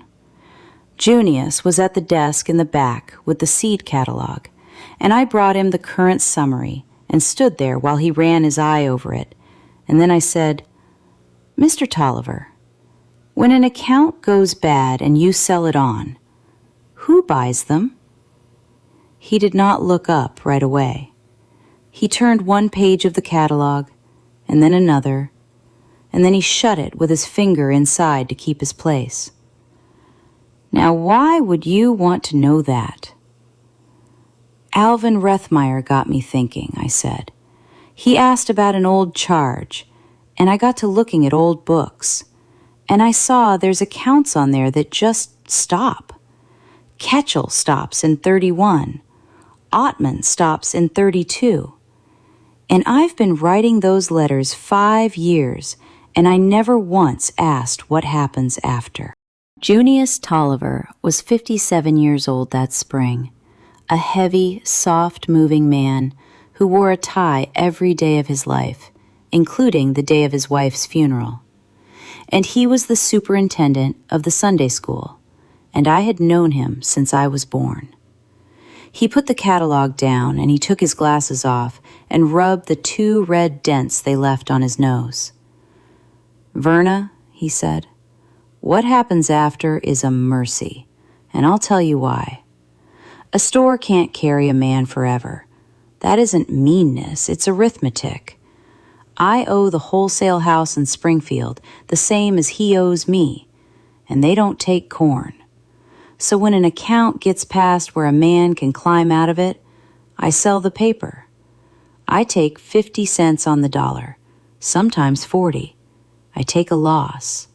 Junius was at the desk in the back with the seed catalog, and I brought him the current summary and stood there while he ran his eye over it, and then I said, "Mr. Tolliver, when an account goes bad and you sell it on, who buys them?" He did not look up right away. He turned one page of the catalog, and then another, and then he shut it with his finger inside to keep his place. "Now why would you want to know that?" "Alvin Rethmeyer got me thinking," I said. "He asked about an old charge, and I got to looking at old books, and I saw there's accounts on there that just stop. Ketchel stops in 31. Ottman stops in 32. And I've been writing those letters 5 years, and I never once asked what happens after." Junius Tolliver was 57 years old that spring, a heavy, soft-moving man who wore a tie every day of his life, including the day of his wife's funeral. And he was the superintendent of the Sunday school, and I had known him since I was born. He put the catalog down, and he took his glasses off and rubbed the 2 red dents they left on his nose. "Verna," he said, "what happens after is a mercy, and I'll tell you why. A store can't carry a man forever. That isn't meanness, it's arithmetic. I owe the wholesale house in Springfield the same as he owes me, and they don't take corn. So when an account gets past where a man can climb out of it, I sell the paper. I take 50 cents on the dollar, sometimes 40. I take a loss.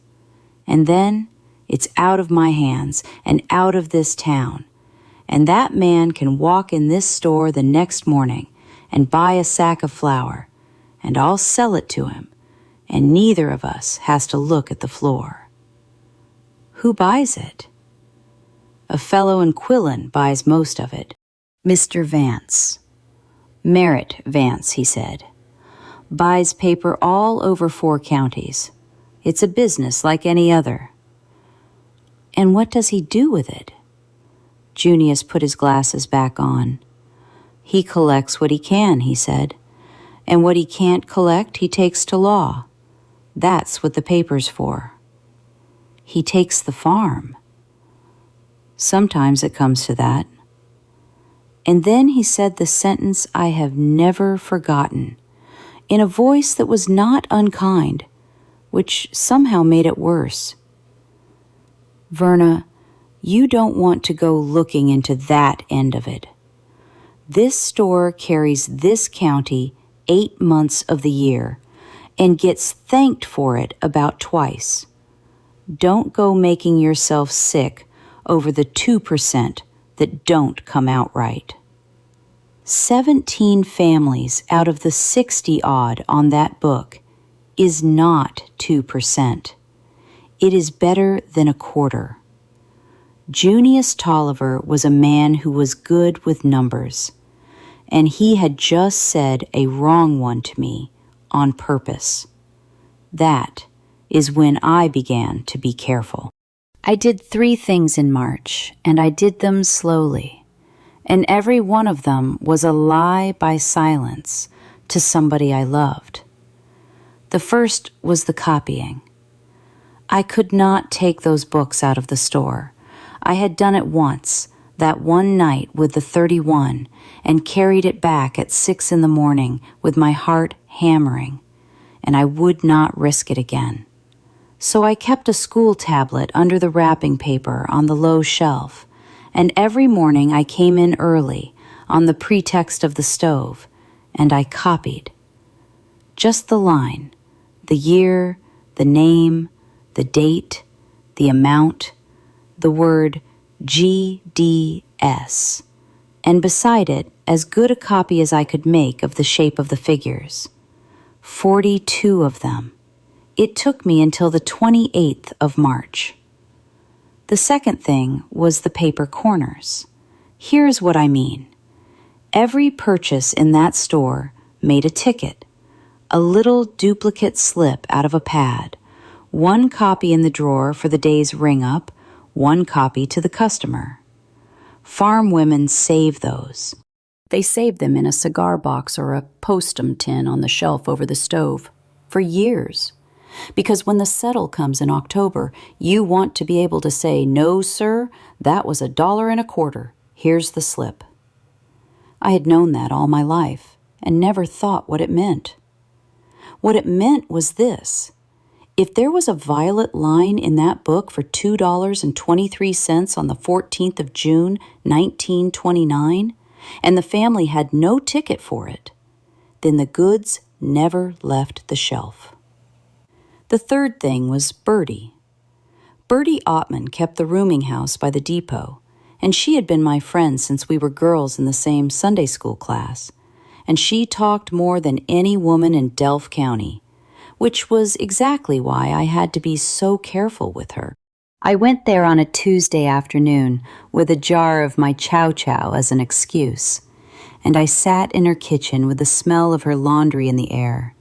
And then it's out of my hands and out of this town. And that man can walk in this store the next morning and buy a sack of flour, and I'll sell it to him, and neither of us has to look at the floor." "Who buys it?" "A fellow in Quillen buys most of it. Mr. Vance. Merritt Vance," he said. "Buys paper all over 4 counties. It's a business like any other." "And what does he do with it?" Junius put his glasses back on. "He collects what he can," he said. "And what he can't collect, he takes to law. That's what the paper's for." "He takes the farm." "Sometimes it comes to that." And then he said the sentence I have never forgotten, in a voice that was not unkind, which somehow made it worse. "Verna, You don't want to go looking into that end of it. This store carries this county 8 months of the year and gets thanked for it about twice. Don't go making yourself sick over the 2% that don't come out right. 17 families out of the 60-odd on that book is not 2%. It is better than a quarter. Junius Tolliver was a man who was good with numbers, and he had just said a wrong one to me on purpose. That is when I began to be careful. I did 3 things in March, and I did them slowly, and every one of them was a lie by silence to somebody I loved. The first was the copying. I could not take those books out of the store. I had done it once, that one night with the 31, and carried it back at 6 in the morning with my heart hammering, and I would not risk it again. So I kept a school tablet under the wrapping paper on the low shelf, and every morning I came in early on the pretext of the stove, and I copied. Just the line, the year, the name, the date, the amount, the word GDS, and beside it, as good a copy as I could make of the shape of the figures. 42 of them. It took me until the 28th of March. The second thing was the paper corners. Here's what I mean. Every purchase in that store made a ticket, a little duplicate slip out of a pad, 1 copy in the drawer for the day's ring-up, 1 copy to the customer. Farm women save those. They save them in a cigar box or a postum tin on the shelf over the stove for years. Because when the settle comes in October, you want to be able to say, "No, sir, that was $1.25. Here's the slip." I had known that all my life and never thought what it meant. What it meant was this. If there was a violet line in that book for $2.23 on the 14th of June, 1929, and the family had no ticket for it, then the goods never left the shelf. The third thing was Bertie. Bertie Ottman kept the rooming house by the depot, and she had been my friend since we were girls in the same Sunday school class, and she talked more than any woman in Delph County, which was exactly why I had to be so careful with her. I went there on a Tuesday afternoon with a jar of my chow chow as an excuse, and I sat in her kitchen with the smell of her laundry in the air,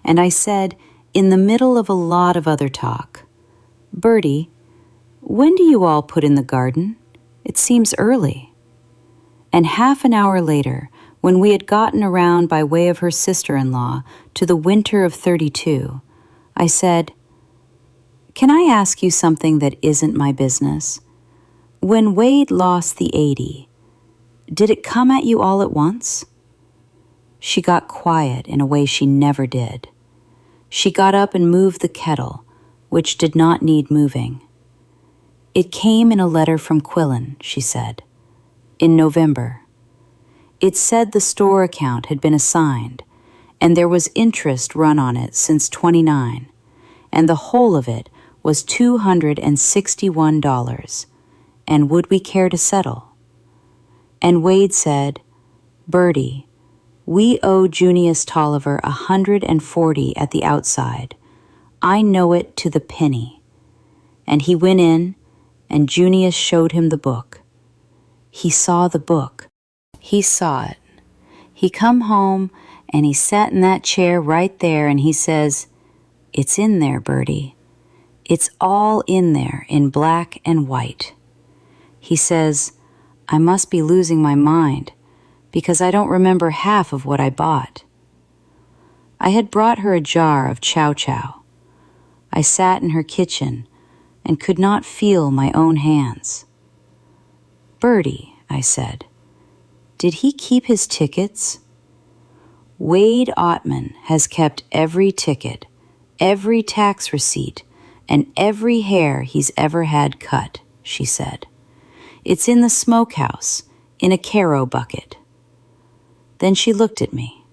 and I said, in the middle of a lot of other talk, "Bertie, when do you all put in the garden? It seems early." And half an hour later, when we had gotten around by way of her sister-in-law to the winter of 32, I said, "Can I ask you something that isn't my business? When Wade lost the 80, did it come at you all at once?" She got quiet in a way she never did. She got up and moved the kettle, which did not need moving. "It came in a letter from Quillen," she said, "in November. It said the store account had been assigned, and there was interest run on it since 29, and the whole of it was $261, and would we care to settle?" And Wade said, "Bertie, we owe Junius Tolliver $140 at the outside. I know it to the penny." And he went in, and Junius showed him the book. He saw the book. He saw it. He come home, and he sat in that chair right there, and he says, "It's in there, Bertie. It's all in there in black and white." He says, "I must be losing my mind, because I don't remember half of what I bought." I had brought her a jar of chow chow. I sat in her kitchen and could not feel my own hands. "Bertie," I said, "did he keep his tickets?" "Wade Ottman has kept every ticket, every tax receipt, and every hair he's ever had cut," she said. It's in the smokehouse, in a Caro bucket." Then she looked at me.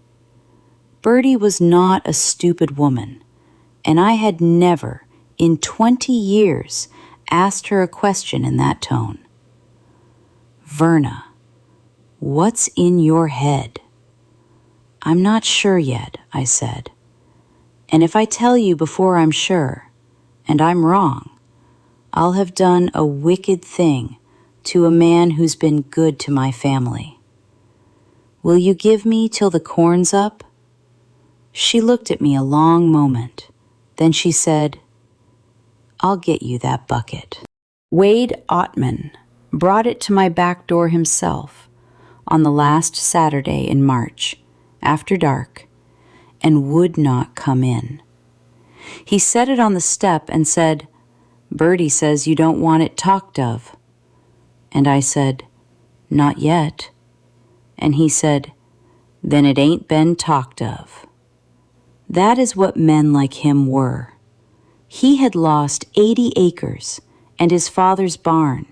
Bertie was not a stupid woman, and I had never, in 20 years, asked her a question in that tone. "Verna, what's in your head?" "I'm not sure yet," I said. "And if I tell you before I'm sure, and I'm wrong, I'll have done a wicked thing to a man who's been good to my family. Will you give me till the corn's up?" She looked at me a long moment. Then she said, "I'll get you that bucket." Wade Ottman brought it to my back door himself on the last Saturday in March, after dark, and would not come in. He set it on the step and said, "Bertie says you don't want it talked of." And I said, "Not yet." And he said, "Then it ain't been talked of." That is what men like him were. He had lost 80 acres and his father's barn,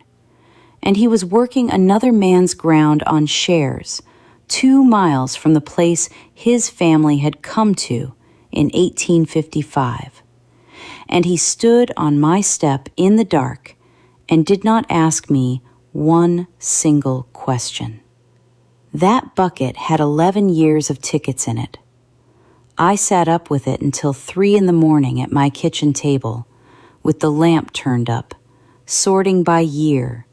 and he was working another man's ground on shares 2 miles from the place his family had come to in 1855. And he stood on my step in the dark and did not ask me one single question. That bucket had 11 years of tickets in it. I sat up with it until 3 in the morning at my kitchen table, with the lamp turned up, sorting by year,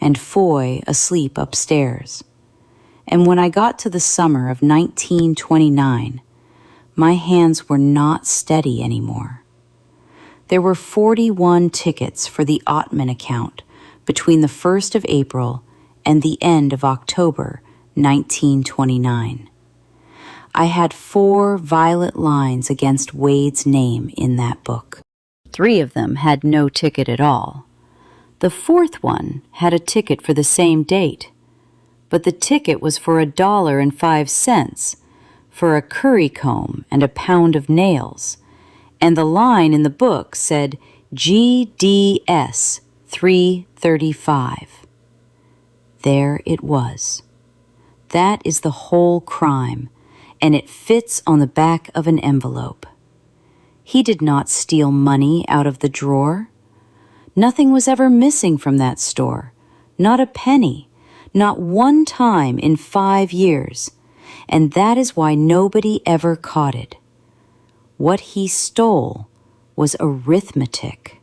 and Foy asleep upstairs. And when I got to the summer of 1929, my hands were not steady anymore. There were 41 tickets for the Ottman account between the 1st of April and the end of October 1929. I had 4 violet lines against Wade's name in that book. 3 of them had no ticket at all. The 4th one had a ticket for the same date, but the ticket was for $1.05 for a curry comb and a pound of nails, and the line in the book said GDS 335. There it was. That is the whole crime, and it fits on the back of an envelope. He did not steal money out of the drawer. Nothing was ever missing from that store, not a penny, not one time in 5 years, and that is why nobody ever caught it. What he stole was arithmetic.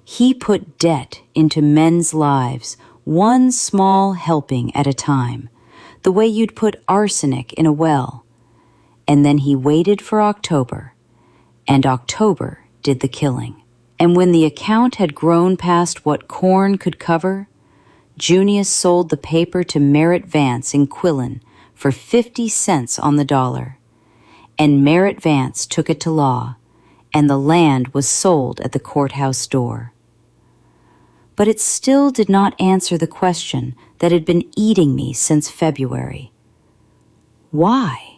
He put debt into men's lives, one small helping at a time, the way you'd put arsenic in a well. And then he waited for October, and October did the killing. And when the account had grown past what corn could cover, Junius sold the paper to Merritt Vance in Quillen for 50 cents on the dollar. And Merritt Vance took it to law, and the land was sold at the courthouse door. But it still did not answer the question that had been eating me since February. Why?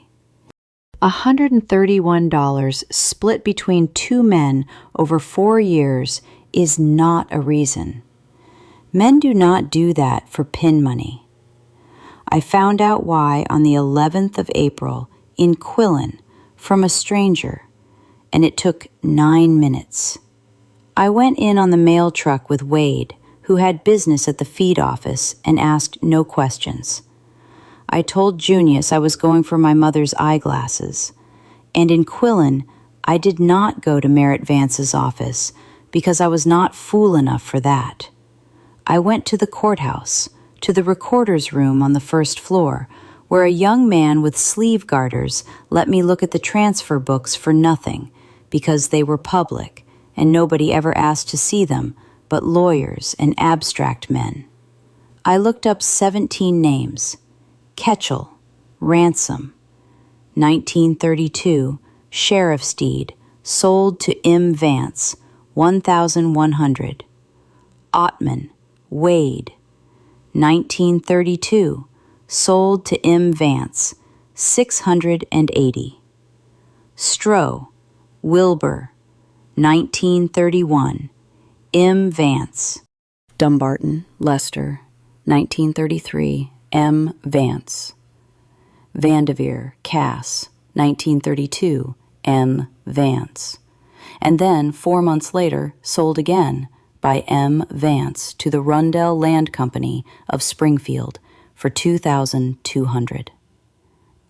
$131 split between 2 men over 4 years is not a reason. Men do not do that for pin money. I found out why on the 11th of April in Quillen from a stranger, and it took 9 minutes. I went in on the mail truck with Wade, who had business at the feed office, and asked no questions. I told Junius I was going for my mother's eyeglasses, and in Quillen, I did not go to Merritt Vance's office because I was not fool enough for that. I went to the courthouse, to the recorder's room on the 1st floor, where a young man with sleeve garters let me look at the transfer books for nothing because they were public and nobody ever asked to see them but lawyers and abstract men. I looked up 17 names. Ketchel, ransom. 1932, sheriff's deed, sold to M. Vance, 1,100. Ottman, Wade. 1932, sold to M. Vance, 680. Stroh, Wilbur, 1931, M. Vance. Dumbarton, Leicester, 1933, M. Vance. Vanderveer, Cass, 1932, M. Vance. And then, 4 months later, sold again by M. Vance to the Rundell Land Company of Springfield for $2,200.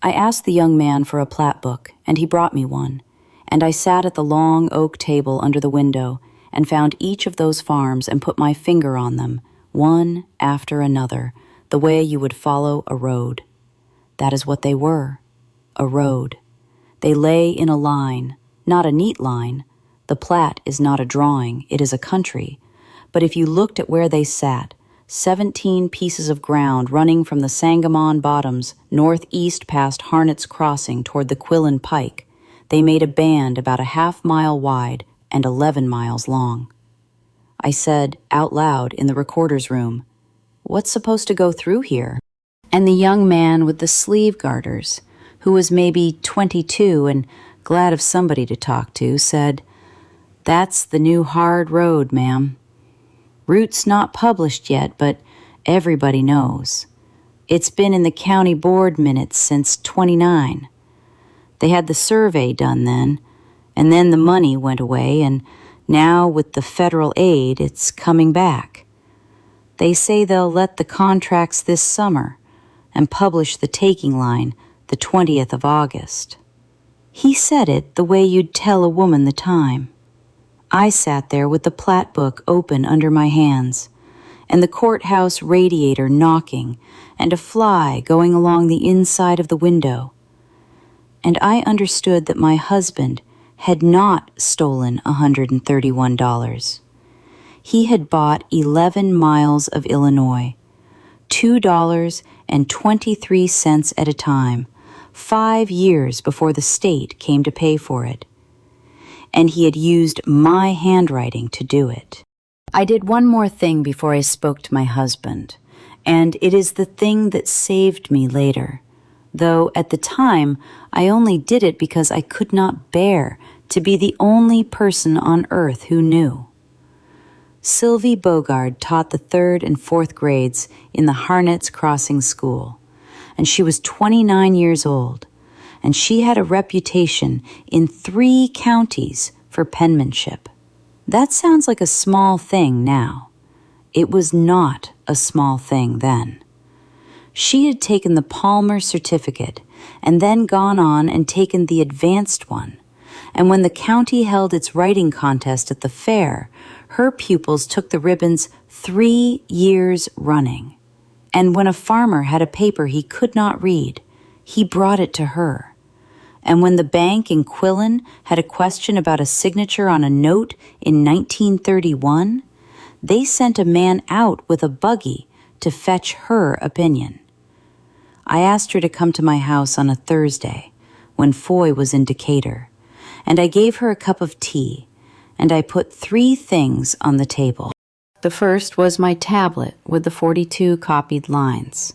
I asked the young man for a plat book, and he brought me one, and I sat at the long oak table under the window and found each of those farms and put my finger on them, one after another, the way you would follow a road. That is what they were, a road. They lay in a line, not a neat line. The plat is not a drawing, it is a country. But if you looked at where they sat, 17 pieces of ground running from the Sangamon Bottoms northeast past Harnet's Crossing toward the Quillen Pike, they made a band about a half-mile wide and 11 miles long. I said, out loud in the recorder's room, "What's supposed to go through here?" And the young man with the sleeve garters, who was maybe 22 and glad of somebody to talk to, said, "That's the new hard road, ma'am. Route's not published yet, but everybody knows. It's been in the county board minutes since '29. They had the survey done then, and then the money went away, and now with the federal aid, it's coming back. They say they'll let the contracts this summer and publish the taking line the 20th of August. He said it the way you'd tell a woman the time. I sat there with the plat book open under my hands, and the courthouse radiator knocking, and a fly going along the inside of the window. And I understood that my husband had not stolen $131. He had bought 11 miles of Illinois, $2.23 at a time, 5 years before the state came to pay for it. And he had used my handwriting to do it. I did one more thing before I spoke to my husband, and it is the thing that saved me later, though at the time I only did it because I could not bear to be the only person on earth who knew. Sylvie Bogard taught the 3rd and 4th grades in the Harnet's Crossing School, and she was 29 years old, and she had a reputation in 3 counties for penmanship. That sounds like a small thing now. It was not a small thing then. She had taken the Palmer certificate and then gone on and taken the advanced one, and when the county held its writing contest at the fair, her pupils took the ribbons 3 years running. And when a farmer had a paper he could not read, he brought it to her. And when the bank in Quillen had a question about a signature on a note in 1931, they sent a man out with a buggy to fetch her opinion. I asked her to come to my house on a Thursday, when Foy was in Decatur, and I gave her a cup of tea, and I put 3 things on the table. The first was my tablet with the 42 copied lines.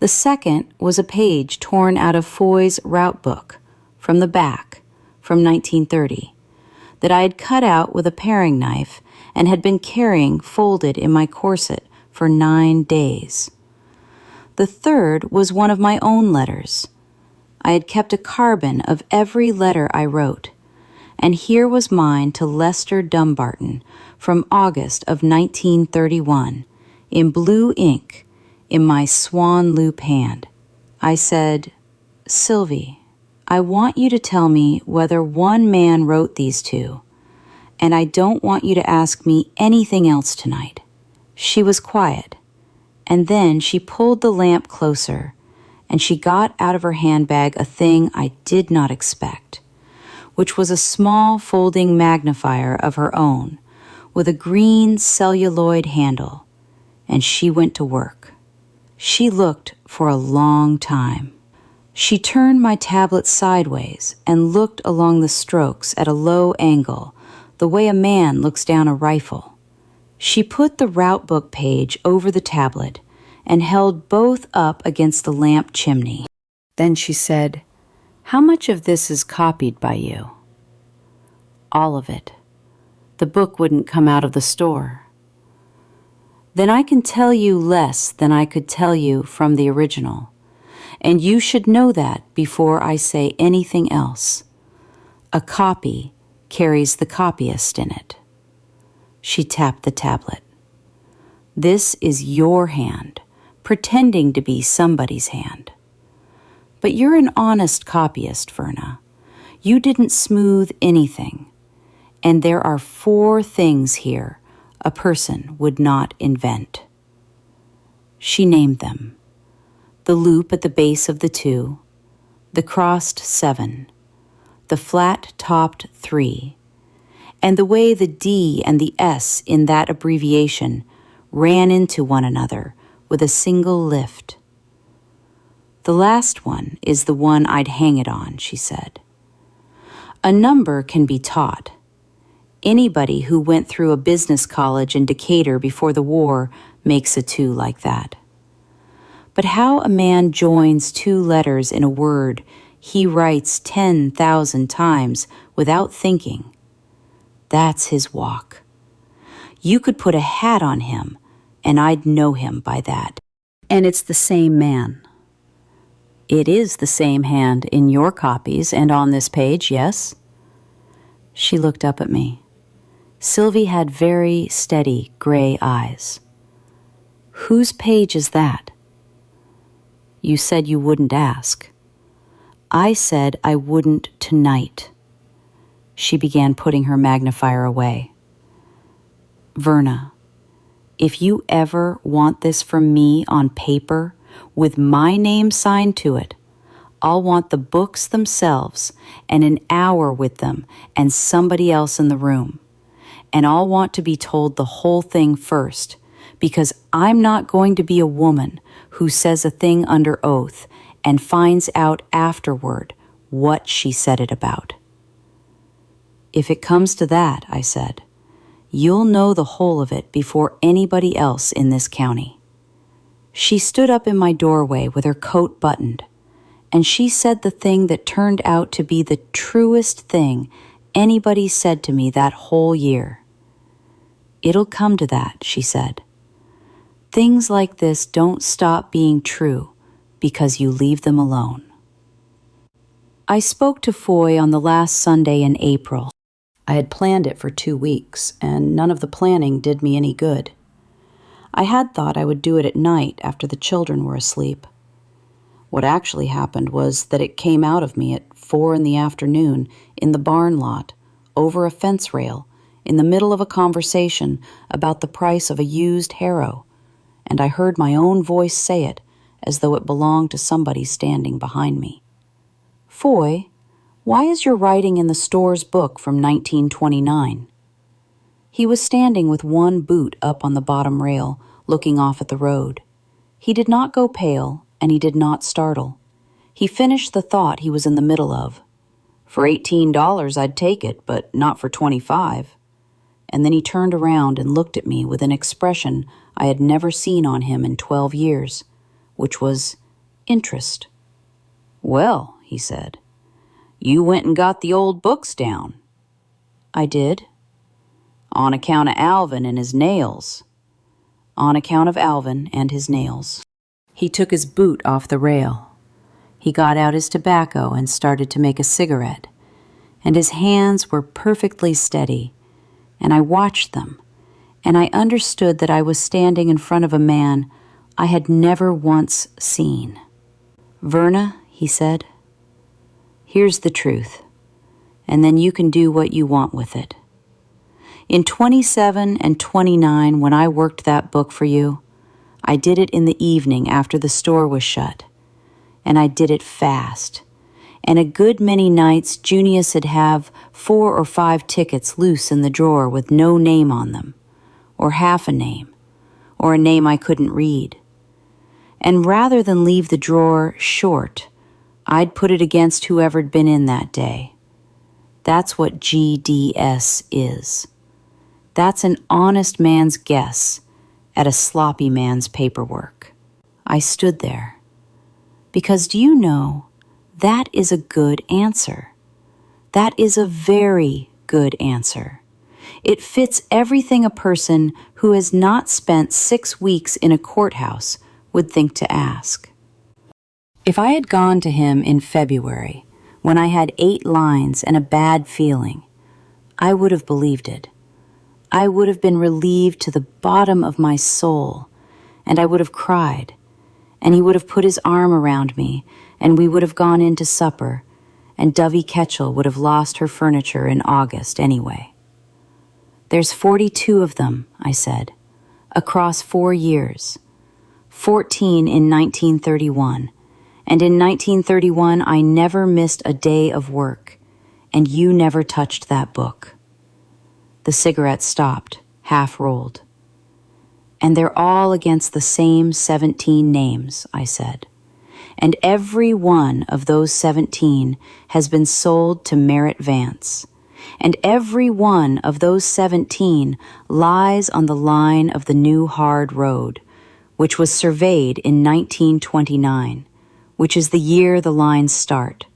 The second was a page torn out of Foy's route book from the back from 1930 that I had cut out with a paring knife and had been carrying folded in my corset for 9 days. The third was one of my own letters. I had kept a carbon of every letter I wrote, and here was mine to Lester Dumbarton from August of 1931 in blue ink in my swan loop hand. I said, "Sylvie, I want you to tell me whether one man wrote these 2, and I don't want you to ask me anything else tonight." She was quiet, and then she pulled the lamp closer, and she got out of her handbag a thing I did not expect, which was a small folding magnifier of her own with a green celluloid handle, and she went to work. She looked for a long time. She turned my tablet sideways and looked along the strokes at a low angle, the way a man looks down a rifle. She put the route book page over the tablet and held both up against the lamp chimney. Then she said, "How much of this is copied by you?" "All of it. The book wouldn't come out of the store." then I can tell you less than I could tell you from the original. And you should know that before I say anything else. A copy carries the copyist in it. She tapped the tablet. This is your hand, pretending to be somebody's hand. But you're an honest copyist, Verna. You didn't smooth anything. And there are 4 things here a person would not invent. She named them. The loop at the base of the 2, the crossed 7, the flat-topped 3, and the way the D and the S in that abbreviation ran into one another with a single lift. The last one is the one I'd hang it on, she said. A number can be taught. Anybody who went through a business college in Decatur before the war makes a 2 like that. But how a man joins 2 letters in a word he writes 10,000 times without thinking, that's his walk. You could put a hat on him, and I'd know him by that. And it's the same man. It is the same hand in your copies and on this page, yes? She looked up at me. Sylvie had very steady gray eyes. Whose page is that? You said you wouldn't ask. I said I wouldn't tonight. She began putting her magnifier away. Verna, if you ever want this from me on paper, with my name signed to it, I'll want the books themselves and an hour with them and somebody else in the room. And I'll want to be told the whole thing first, because I'm not going to be a woman who says a thing under oath and finds out afterward what she said it about. If it comes to that, I said, you'll know the whole of it before anybody else in this county. She stood up in my doorway with her coat buttoned, and she said the thing that turned out to be the truest thing anybody said to me that whole year. It'll come to that, she said. Things like this don't stop being true because you leave them alone. I spoke to Foy on the last Sunday in April. I had planned it for 2 weeks, and none of the planning did me any good. I had thought I would do it at night after the children were asleep. What actually happened was that it came out of me at 4 p.m. in the barn lot, over a fence rail, in the middle of a conversation about the price of a used harrow, and I heard my own voice say it as though it belonged to somebody standing behind me. Foy, why is your writing in the store's book from 1929? He was standing with one boot up on the bottom rail, looking off at the road. He did not go pale, and he did not startle. He finished the thought he was in the middle of. For $18 I'd take it, but not for $25. And then he turned around and looked at me with an expression I had never seen on him in 12 years, which was interest. Well, he said, you went and got the old books down. I did. On account of Alvin and his nails. On account of Alvin and his nails. He took his boot off the rail. He got out his tobacco and started to make a cigarette, and his hands were perfectly steady, and I watched them, and I understood that I was standing in front of a man I had never once seen. Verna, he said, here's the truth, and then you can do what you want with it. In 27 and 29, when I worked that book for you, I did it in the evening after the store was shut, and I did it fast. And a good many nights Junius would have 4 or 5 tickets loose in the drawer with no name on them, or half a name, or a name I couldn't read. And rather than leave the drawer short, I'd put it against whoever'd been in that day. That's what GDS is. That's an honest man's guess at a sloppy man's paperwork. I stood there. Because do you know, that is a good answer. That is a very good answer. It fits everything a person who has not spent 6 weeks in a courthouse would think to ask. If I had gone to him in February, when I had 8 lines and a bad feeling, I would have believed it. I would have been relieved to the bottom of my soul, and I would have cried, and he would have put his arm around me, and we would have gone in to supper, and Dovey Ketchel would have lost her furniture in August anyway. There's 42 of them, I said, across 4 years, 14 in 1931, and in 1931 I never missed a day of work, and you never touched that book. The cigarette stopped, half rolled. And they're all against the same 17 names, I said. And every one of those 17 has been sold to Merritt Vance. And every one of those 17 lies on the line of the new hard road, which was surveyed in 1929, which is the year the lines start,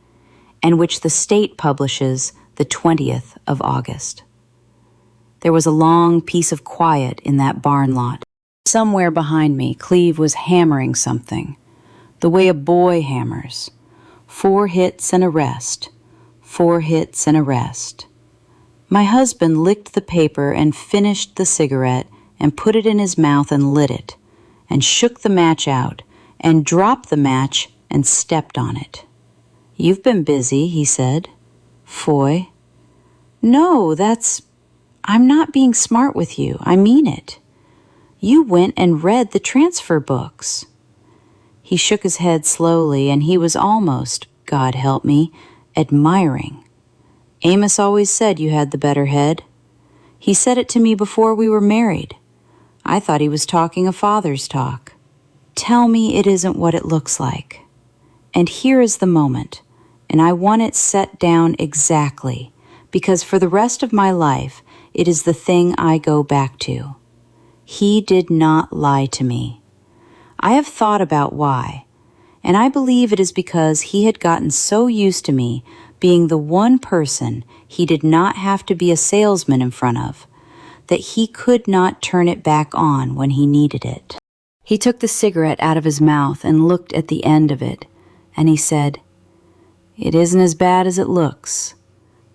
and which the state publishes the 20th of August. There was a long piece of quiet in that barn lot. Somewhere behind me, Cleve was hammering something, the way a boy hammers. 4 hits and a rest, 4 hits and a rest. My husband licked the paper and finished the cigarette and put it in his mouth and lit it, and shook the match out, and dropped the match and stepped on it. "You've been busy," he said. "Foy." "No, I'm not being smart with you. I mean it. You went and read the transfer books." He shook his head slowly, and he was almost, God help me, admiring. "Amos always said you had the better head. He said it to me before we were married. I thought he was talking a father's talk. Tell me it isn't what it looks like. And here is the moment, and I want it set down exactly, because for the rest of my life, it is the thing I go back to. He did not lie to me. I have thought about why, and I believe it is because he had gotten so used to me being the one person he did not have to be a salesman in front of, that he could not turn it back on when he needed it. He took the cigarette out of his mouth and looked at the end of it, and he said, "It isn't as bad as it looks,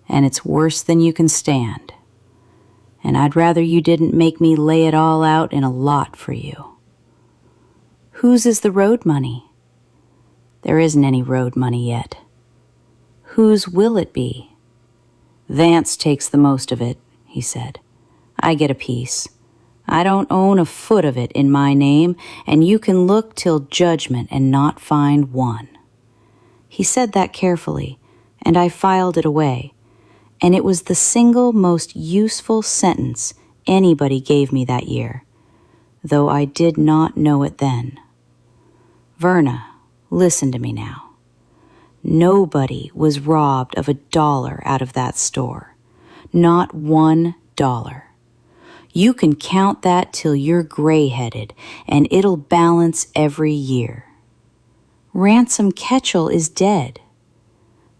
and it's worse than you can stand. And I'd rather you didn't make me lay it all out in a lot for you." "Whose is the road money?" "There isn't any road money yet." "Whose will it be?" "Vance takes the most of it," he said. "I get a piece. I don't own a foot of it in my name, and you can look till judgment and not find one." He said that carefully, and I filed it away, and it was the single most useful sentence anybody gave me that year, though I did not know it then. Verna, listen to me now. Nobody was robbed of $1 out of that store. Not $1. You can count that till you're gray-headed, and it'll balance every year. Ransom Ketchel is dead.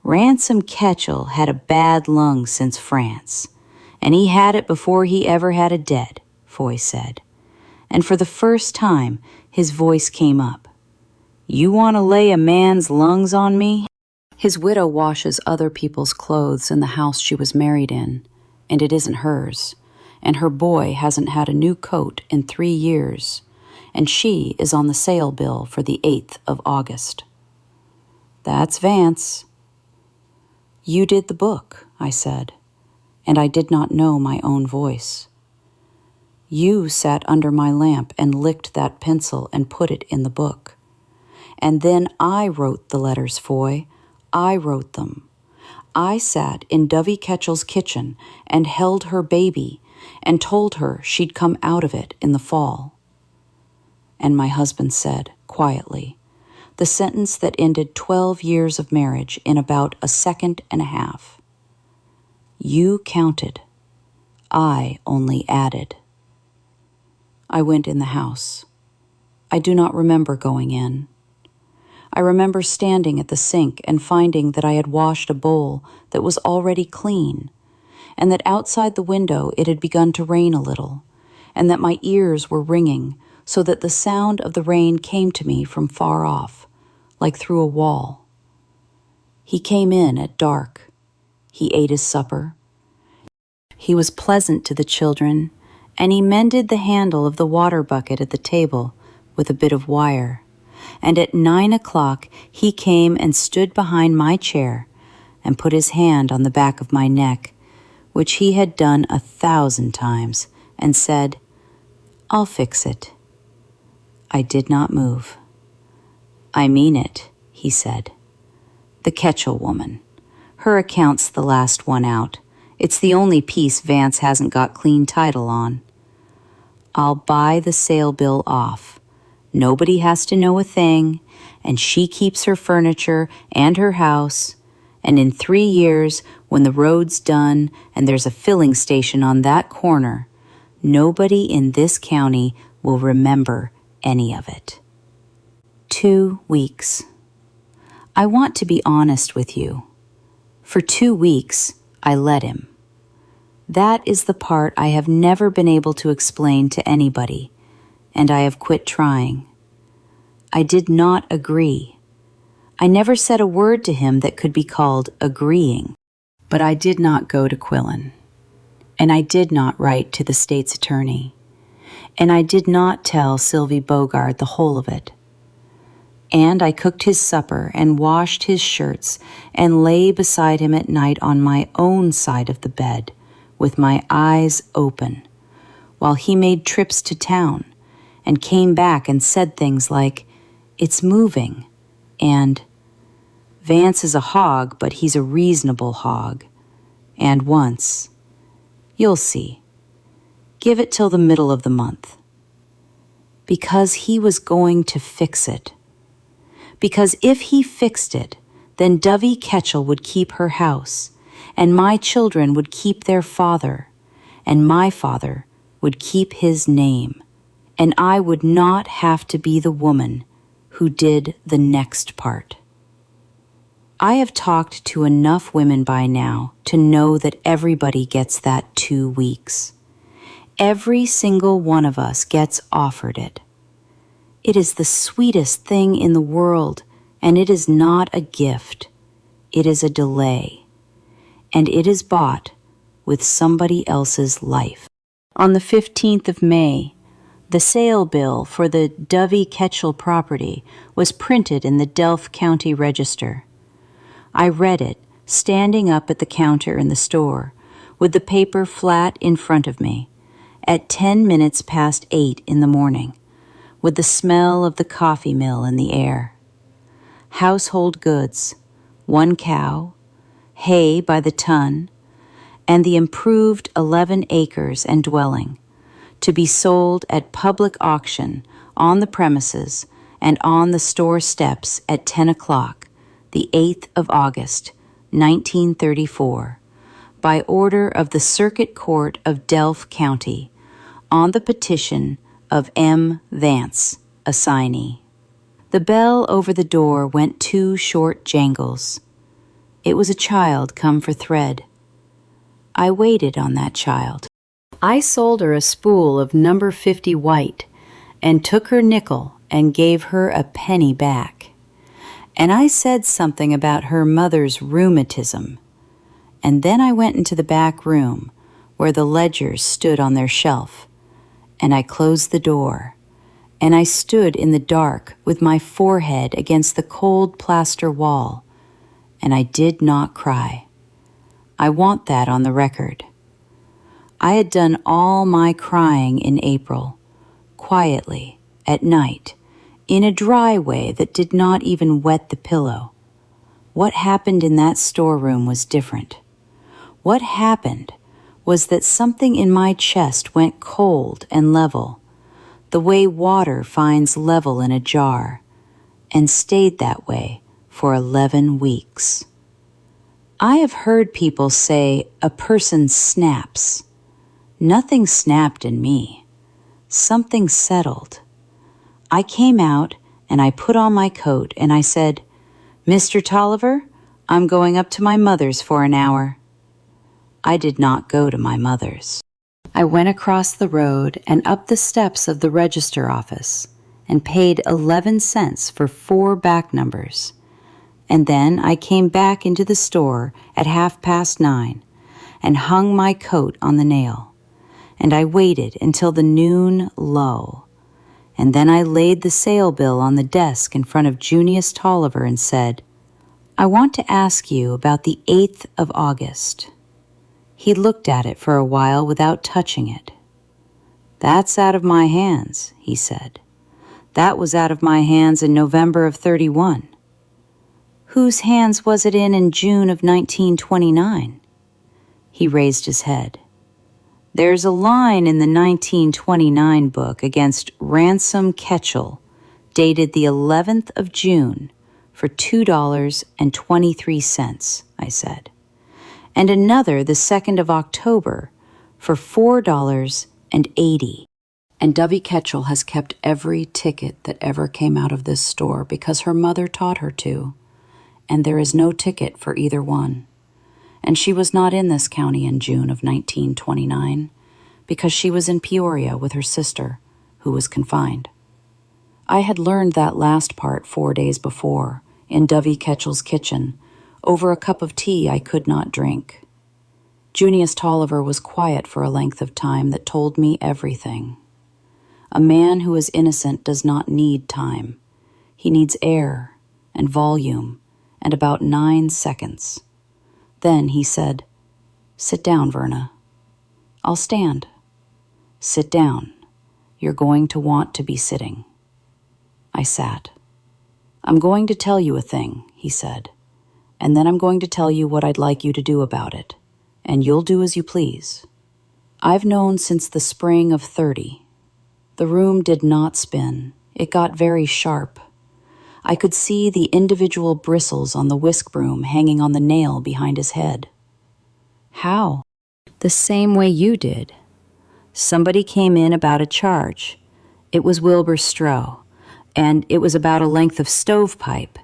Ransom Ketchel had a bad lung since France, and he had it before he ever had a debt, Foy said. And for the first time, his voice came up. "You want to lay a man's lungs on me?" His widow washes other people's clothes in the house she was married in, and it isn't hers, and her boy hasn't had a new coat in 3 years, and she is on the sale bill for the 8th of August. That's Vance. "You did the book," I said, and I did not know my own voice. "You sat under my lamp and licked that pencil and put it in the book. And then I wrote the letters, Foy. I wrote them. I sat in Dovey Ketchel's kitchen and held her baby and told her she'd come out of it in the fall." And my husband said, quietly, the sentence that ended 12 years of marriage in about a second and a half. "You counted. I only added." I went in the house. I do not remember going in. I remember standing at the sink and finding that I had washed a bowl that was already clean, and that outside the window it had begun to rain a little, and that my ears were ringing so that the sound of the rain came to me from far off, like through a wall. He came in at dark. He ate his supper. He was pleasant to the children, and he mended the handle of the water bucket at the table with a bit of wire. And at 9 o'clock he came and stood behind my chair and put his hand on the back of my neck, which he had done 1,000 times, and said, "I'll fix it." I did not move. "I mean it," he said. "The Ketchel woman. Her account's the last one out. It's the only piece Vance hasn't got clean title on. I'll buy the sale bill off. Nobody has to know a thing, and she keeps her furniture and her house, and in 3 years, when the road's done and there's a filling station on that corner, nobody in this county will remember any of it." 2 weeks. I want to be honest with you. For 2 weeks, I let him. That is the part I have never been able to explain to anybody, and I have quit trying. I did not agree. I never said a word to him that could be called agreeing. But I did not go to Quillen, and I did not write to the state's attorney, and I did not tell Sylvie Bogard the whole of it. And I cooked his supper and washed his shirts and lay beside him at night on my own side of the bed, with my eyes open, while he made trips to town and came back and said things like, "It's moving," and "Vance is a hog, but he's a reasonable hog," and once, "You'll see. Give it till the middle of the month." Because he was going to fix it. Because if he fixed it, then Dovey Ketchel would keep her house, and my children would keep their father, and my father would keep his name, and I would not have to be the woman who did the next part. I have talked to enough women by now to know that everybody gets that 2 weeks. Every single one of us gets offered it. It is the sweetest thing in the world, and it is not a gift. It is a delay, and it is bought with somebody else's life. On the 15th of May, the sale bill for the Dovey Ketchel property was printed in the Delph County Register. I read it, standing up at the counter in the store, with the paper flat in front of me, at 10 minutes past 8 in the morning, with the smell of the coffee mill in the air. Household goods, 1 cow, hay by the ton, and the improved 11 acres and dwelling, to be sold at public auction on the premises and on the store steps at 10 o'clock, the 8th of August, 1934, by order of the Circuit Court of Delph County, on the petition of M. Vance, assignee. The bell over the door went 2 short jangles. It was a child come for thread. I waited on that child. I sold her a spool of number 50 white and took her nickel and gave her a penny back. And I said something about her mother's rheumatism. And then I went into the back room where the ledgers stood on their shelf, and I closed the door, and I stood in the dark with my forehead against the cold plaster wall, and I did not cry. I want that on the record. I had done all my crying in April, quietly, at night, in a dry way that did not even wet the pillow. What happened in that storeroom was different. What happened was that something in my chest went cold and level, the way water finds level in a jar, and stayed that way for 11 weeks. I have heard people say a person snaps. Nothing snapped in me. Something settled. I came out and I put on my coat and I said, "Mr. Tolliver, I'm going up to my mother's for an hour." I did not go to my mother's. I went across the road and up the steps of the register office and paid 11 cents for 4 back numbers. And then I came back into the store at 9:30 and hung my coat on the nail. And I waited until the noon lull. And then I laid the sale bill on the desk in front of Junius Tolliver and said, "I want to ask you about the 8th of August." He looked at it for a while without touching it. "That's out of my hands," he said. "That was out of my hands in November of 31. Whose hands was it in June of 1929? He raised his head. "There's a line in the 1929 book against Ransom Ketchel, dated the 11th of June, for $2.23, I said. And another the 2nd of October for $4.80. And Dovey Ketchel has kept every ticket that ever came out of this store because her mother taught her to, and there is no ticket for either one. And she was not in this county in June of 1929 because she was in Peoria with her sister, who was confined. I had learned that last part 4 days before, in Dovey Ketchel's kitchen, over a cup of tea I could not drink. Junius Tolliver was quiet for a length of time that told me everything. A man who is innocent does not need time. He needs air and volume and about 9 seconds. Then he said, "Sit down, Verna." "I'll stand." "Sit down. You're going to want to be sitting." I sat. "I'm going to tell you a thing," he said, "and then I'm going to tell you what I'd like you to do about it, and you'll do as you please. I've known since the spring of 30. The room did not spin. It got very sharp. I could see the individual bristles on the whisk broom hanging on the nail behind his head. "How?" "The same way you did. Somebody came in about a charge. It was Wilbur Stroh, and it was about a length of stovepipe.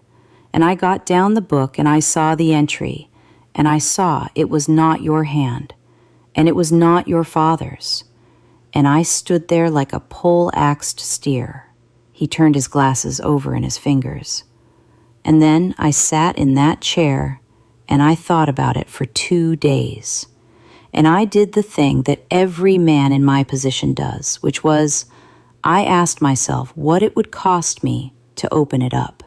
And I got down the book and I saw the entry, and I saw it was not your hand, and it was not your father's. And I stood there like a pole-axed steer." He turned his glasses over in his fingers. "And then I sat in that chair, and I thought about it for 2 days. And I did the thing that every man in my position does, which was, I asked myself what it would cost me to open it up."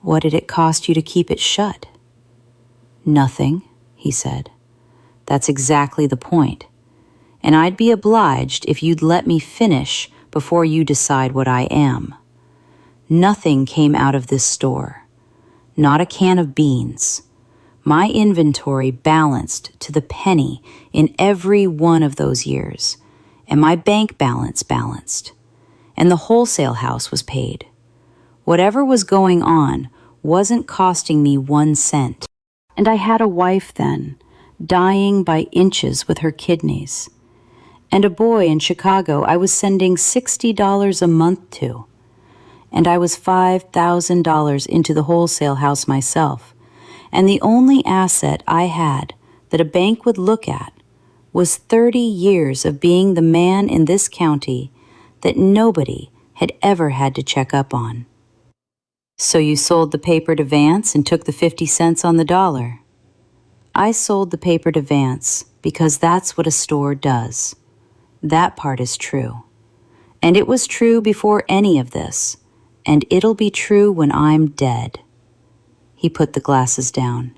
"What did it cost you to keep it shut?" "Nothing," he said. "That's exactly the point. And I'd be obliged if you'd let me finish before you decide what I am. Nothing came out of this store. Not a can of beans. My inventory balanced to the penny in every one of those years, and my bank balance balanced. And the wholesale house was paid. Whatever was going on wasn't costing me 1 cent. And I had a wife then, dying by inches with her kidneys. And a boy in Chicago I was sending $60 a month to. And I was $5,000 into the wholesale house myself. And the only asset I had that a bank would look at was 30 years of being the man in this county that nobody had ever had to check up on." "So you sold the paper to Vance and took the 50 cents on the dollar." "I sold the paper to Vance because that's what a store does. That part is true. And it was true before any of this, and it'll be true when I'm dead." He put the glasses down.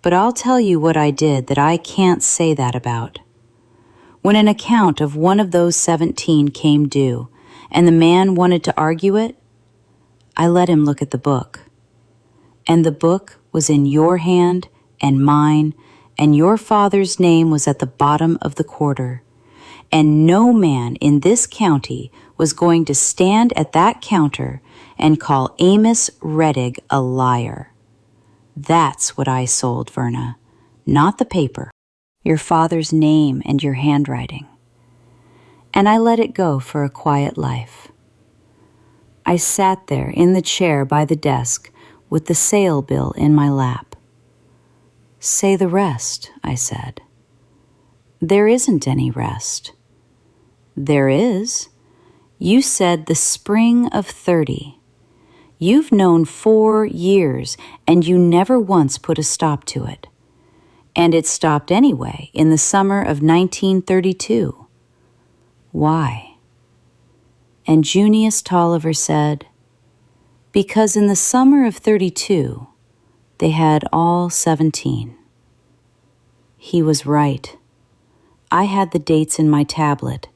"But I'll tell you what I did that I can't say that about. When an account of one of those 17 came due, and the man wanted to argue it, I let him look at the book. And the book was in your hand and mine, and your father's name was at the bottom of the quarter. And no man in this county was going to stand at that counter and call Amos Reddig a liar. That's what I sold, Verna, not the paper. Your father's name and your handwriting. And I let it go for a quiet life. I sat there in the chair by the desk with the sale bill in my lap. "Say the rest," I said. There isn't any rest. There is. You said the spring of 30. You've known 4 years, and you never once put a stop to it. And it stopped anyway in the summer of 1932. Why? And Junius Tolliver said, because in the summer of 32, they had all 17. He was right. I had the dates in my tablet,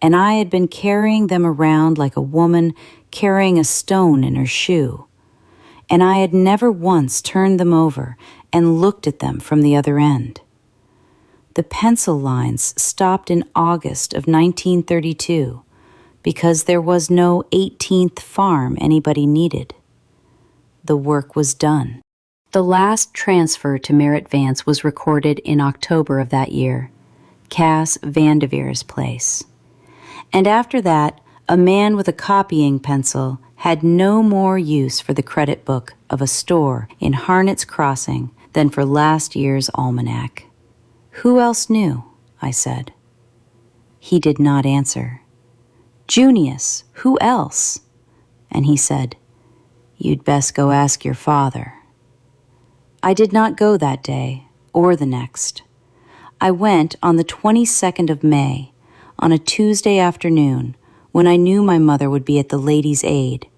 and I had been carrying them around like a woman carrying a stone in her shoe, and I had never once turned them over and looked at them from the other end. The pencil lines stopped in August of 1932 because there was no 18th farm anybody needed. The work was done. The last transfer to Merritt Vance was recorded in October of that year, Cass Vandeveer's place. And after that, a man with a copying pencil had no more use for the credit book of a store in Harnet's Crossing than for last year's almanac. Who else knew? I said. He did not answer. Junius, who else? And he said, you'd best go ask your father. I did not go that day or the next. I went on the 22nd of May, on a Tuesday afternoon, when I knew my mother would be at the Ladies' Aid,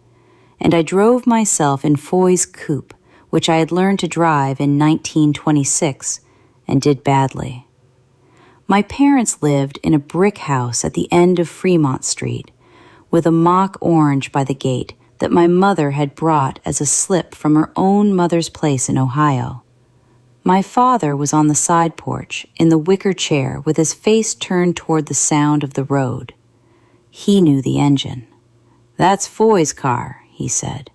and I drove myself in Foy's coupe, which I had learned to drive in 1926 and did badly. My parents lived in a brick house at the end of Fremont Street, with a mock orange by the gate that my mother had brought as a slip from her own mother's place in Ohio. My father was on the side porch in the wicker chair with his face turned toward the sound of the road. He knew the engine. That's Foy's car, he said,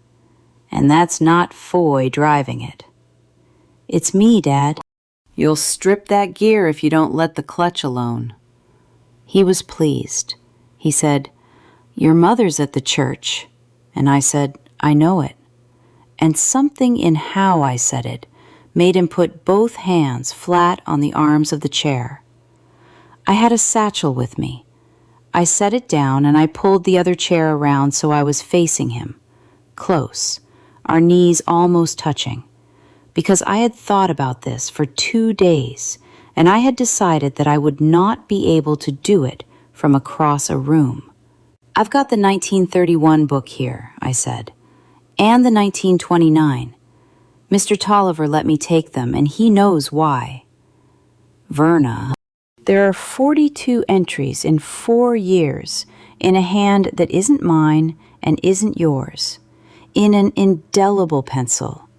and that's not Foy driving it. It's me, Dad. You'll strip that gear if you don't let the clutch alone. He was pleased. He said, your mother's at the church. And I said, I know it. And something in how I said it made him put both hands flat on the arms of the chair. I had a satchel with me. I set it down and I pulled the other chair around so I was facing him, close, our knees almost touching, because I had thought about this for 2 days, and I had decided that I would not be able to do it from across a room. I've got the 1931 book here, I said, and the 1929. Mr. Tolliver let me take them, and he knows why. Verna, there are 42 entries in 4 years in a hand that isn't mine and isn't yours, in an indelible pencil,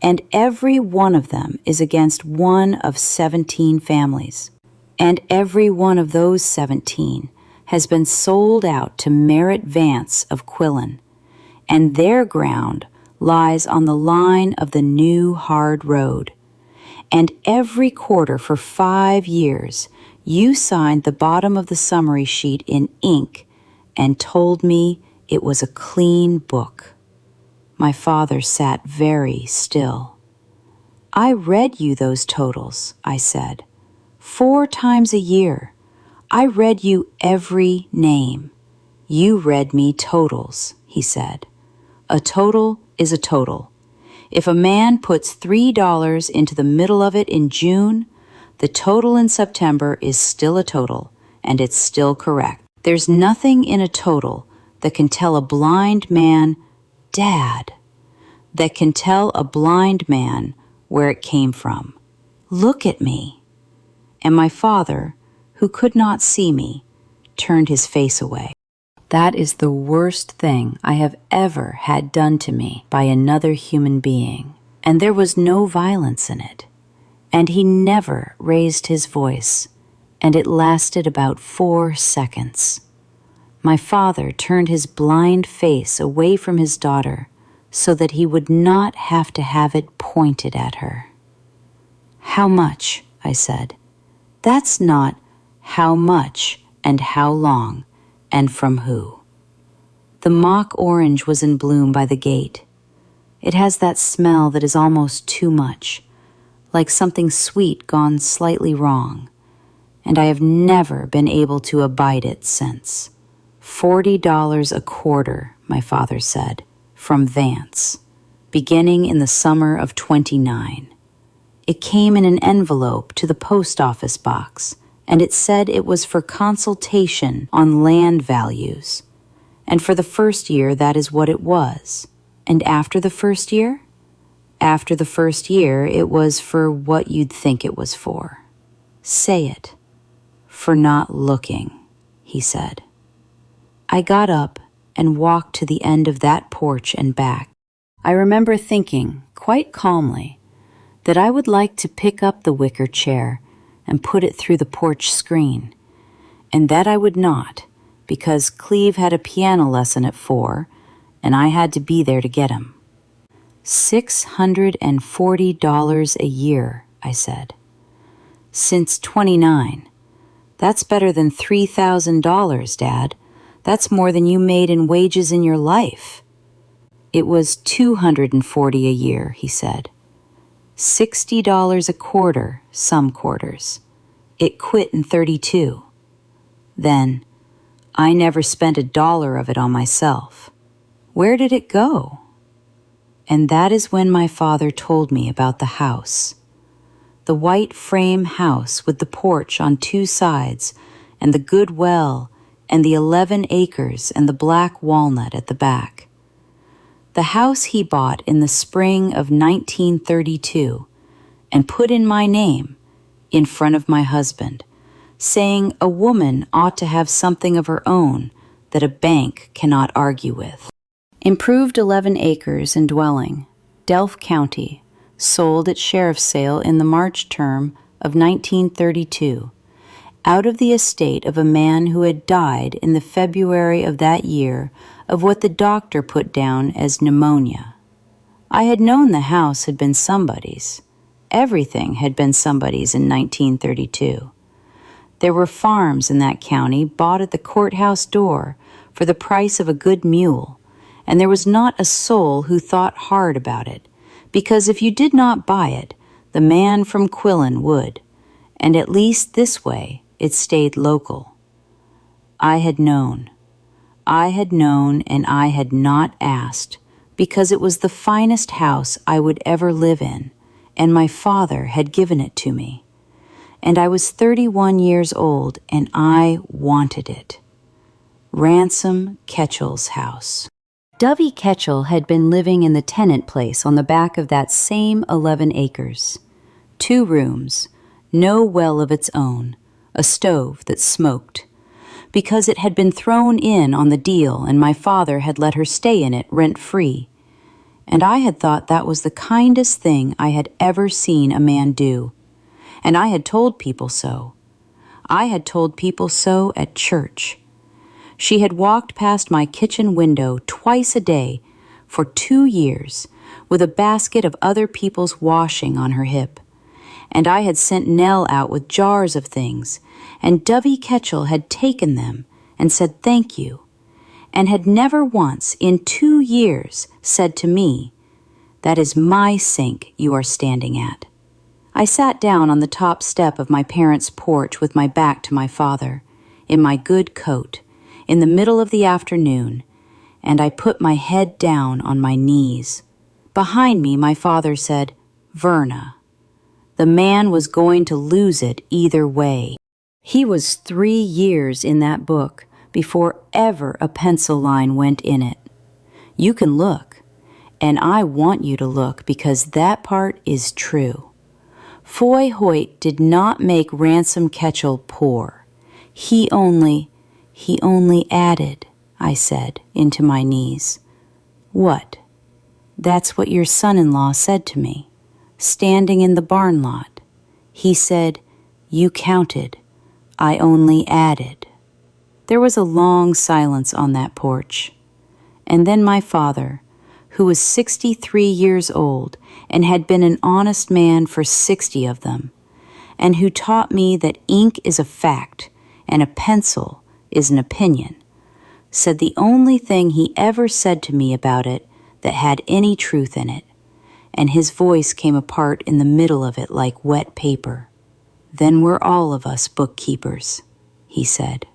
and every one of them is against one of 17 families, and every one of those 17 has been sold out to Merritt Vance of Quillen, and their ground lies on the line of the new hard road. And every quarter for 5 years, you signed the bottom of the summary sheet in ink and told me it was a clean book. My father sat very still. I read you those totals, I said, 4 times a year. I read you every name. You read me totals, he said. A total is a total. If a man puts $3 into the middle of it in June, the total in September is still a total, and it's still correct. There's nothing in a total that can tell a blind man, Dad, that can tell a blind man where it came from. Look at me. And my father, who could not see me, turned his face away. That is the worst thing I have ever had done to me by another human being, and there was no violence in it. And he never raised his voice, and it lasted about 4 seconds. My father turned his blind face away from his daughter so that he would not have to have it pointed at her. How much? I said. That's not how much and how long and from who. The mock orange was in bloom by the gate. It has that smell that is almost too much, like something sweet gone slightly wrong. and I have never been able to abide it since. $40 a quarter, my father said, from Vance, beginning in the summer of '29. It came in an envelope to the post office box, and it said it was for consultation on land values. And for the first year, that is what it was. And after the first year? After the first year, it was for what you'd think it was for. Say it. For not looking, he said. I got up and walked to the end of that porch and back. I remember thinking, quite calmly, that I would like to pick up the wicker chair and put it through the porch screen, and that I would not, because Cleve had a piano lesson at 4, and I had to be there to get him. $640 a year, I said. Since '29. That's better than $3,000, Dad. That's more than you made in wages in your life. It was $240 a year, he said. $60 a quarter, some quarters. It quit in '32. Then, I never spent $1 of it on myself. Where did it go? And that is when my father told me about the house. The white frame house with the porch on 2 sides, and the good well, and the 11 acres and the black walnut at the back. The house he bought in the spring of 1932 and put in my name, in front of my husband, saying a woman ought to have something of her own that a bank cannot argue with. Improved 11 acres and dwelling, Delph County, sold at sheriff's sale in the March term of 1932, out of the estate of a man who had died in the February of that year of what the doctor put down as pneumonia. I had known the house had been somebody's. Everything had been somebody's in 1932. There were farms in that county bought at the courthouse door for the price of a good mule, and there was not a soul who thought hard about it, because if you did not buy it, the man from Quillen would, and at least this way it stayed local. I had known, and I had not asked, because it was the finest house I would ever live in, and my father had given it to me. And I was 31 years old, and I wanted it. Ransom Ketchel's house. Dovey Ketchel had been living in the tenant place on the back of that same 11 acres. 2 rooms, no well of its own, a stove that smoked, because it had been thrown in on the deal and my father had let her stay in it rent-free. And I had thought that was the kindest thing I had ever seen a man do. And I had told people so. I had told people so at church. She had walked past my kitchen window twice a day for 2 years with a basket of other people's washing on her hip. And I had sent Nell out with jars of things, and Dovey Ketchel had taken them and said thank you, and had never once in 2 years said to me, "That is my sink you are standing at." I sat down on the top step of my parents' porch with my back to my father, in my good coat, in the middle of the afternoon, and I put my head down on my knees. Behind me, my father said, "Verna." The man was going to lose it either way. He was 3 years in that book before ever a pencil line went in it. You can look, and I want you to look because that part is true. Foy Hoyt did not make Ransom Ketchel poor. He only added, I said, into my knees. What? That's what your son-in-law said to me, standing in the barn lot. He said, "You counted. I only added." There was a long silence on that porch. And then my father, who was 63 years old and had been an honest man for 60 of them, and who taught me that ink is a fact and a pencil is an opinion, said the only thing he ever said to me about it that had any truth in it, and his voice came apart in the middle of it like wet paper. "Then we're all of us bookkeepers," he said.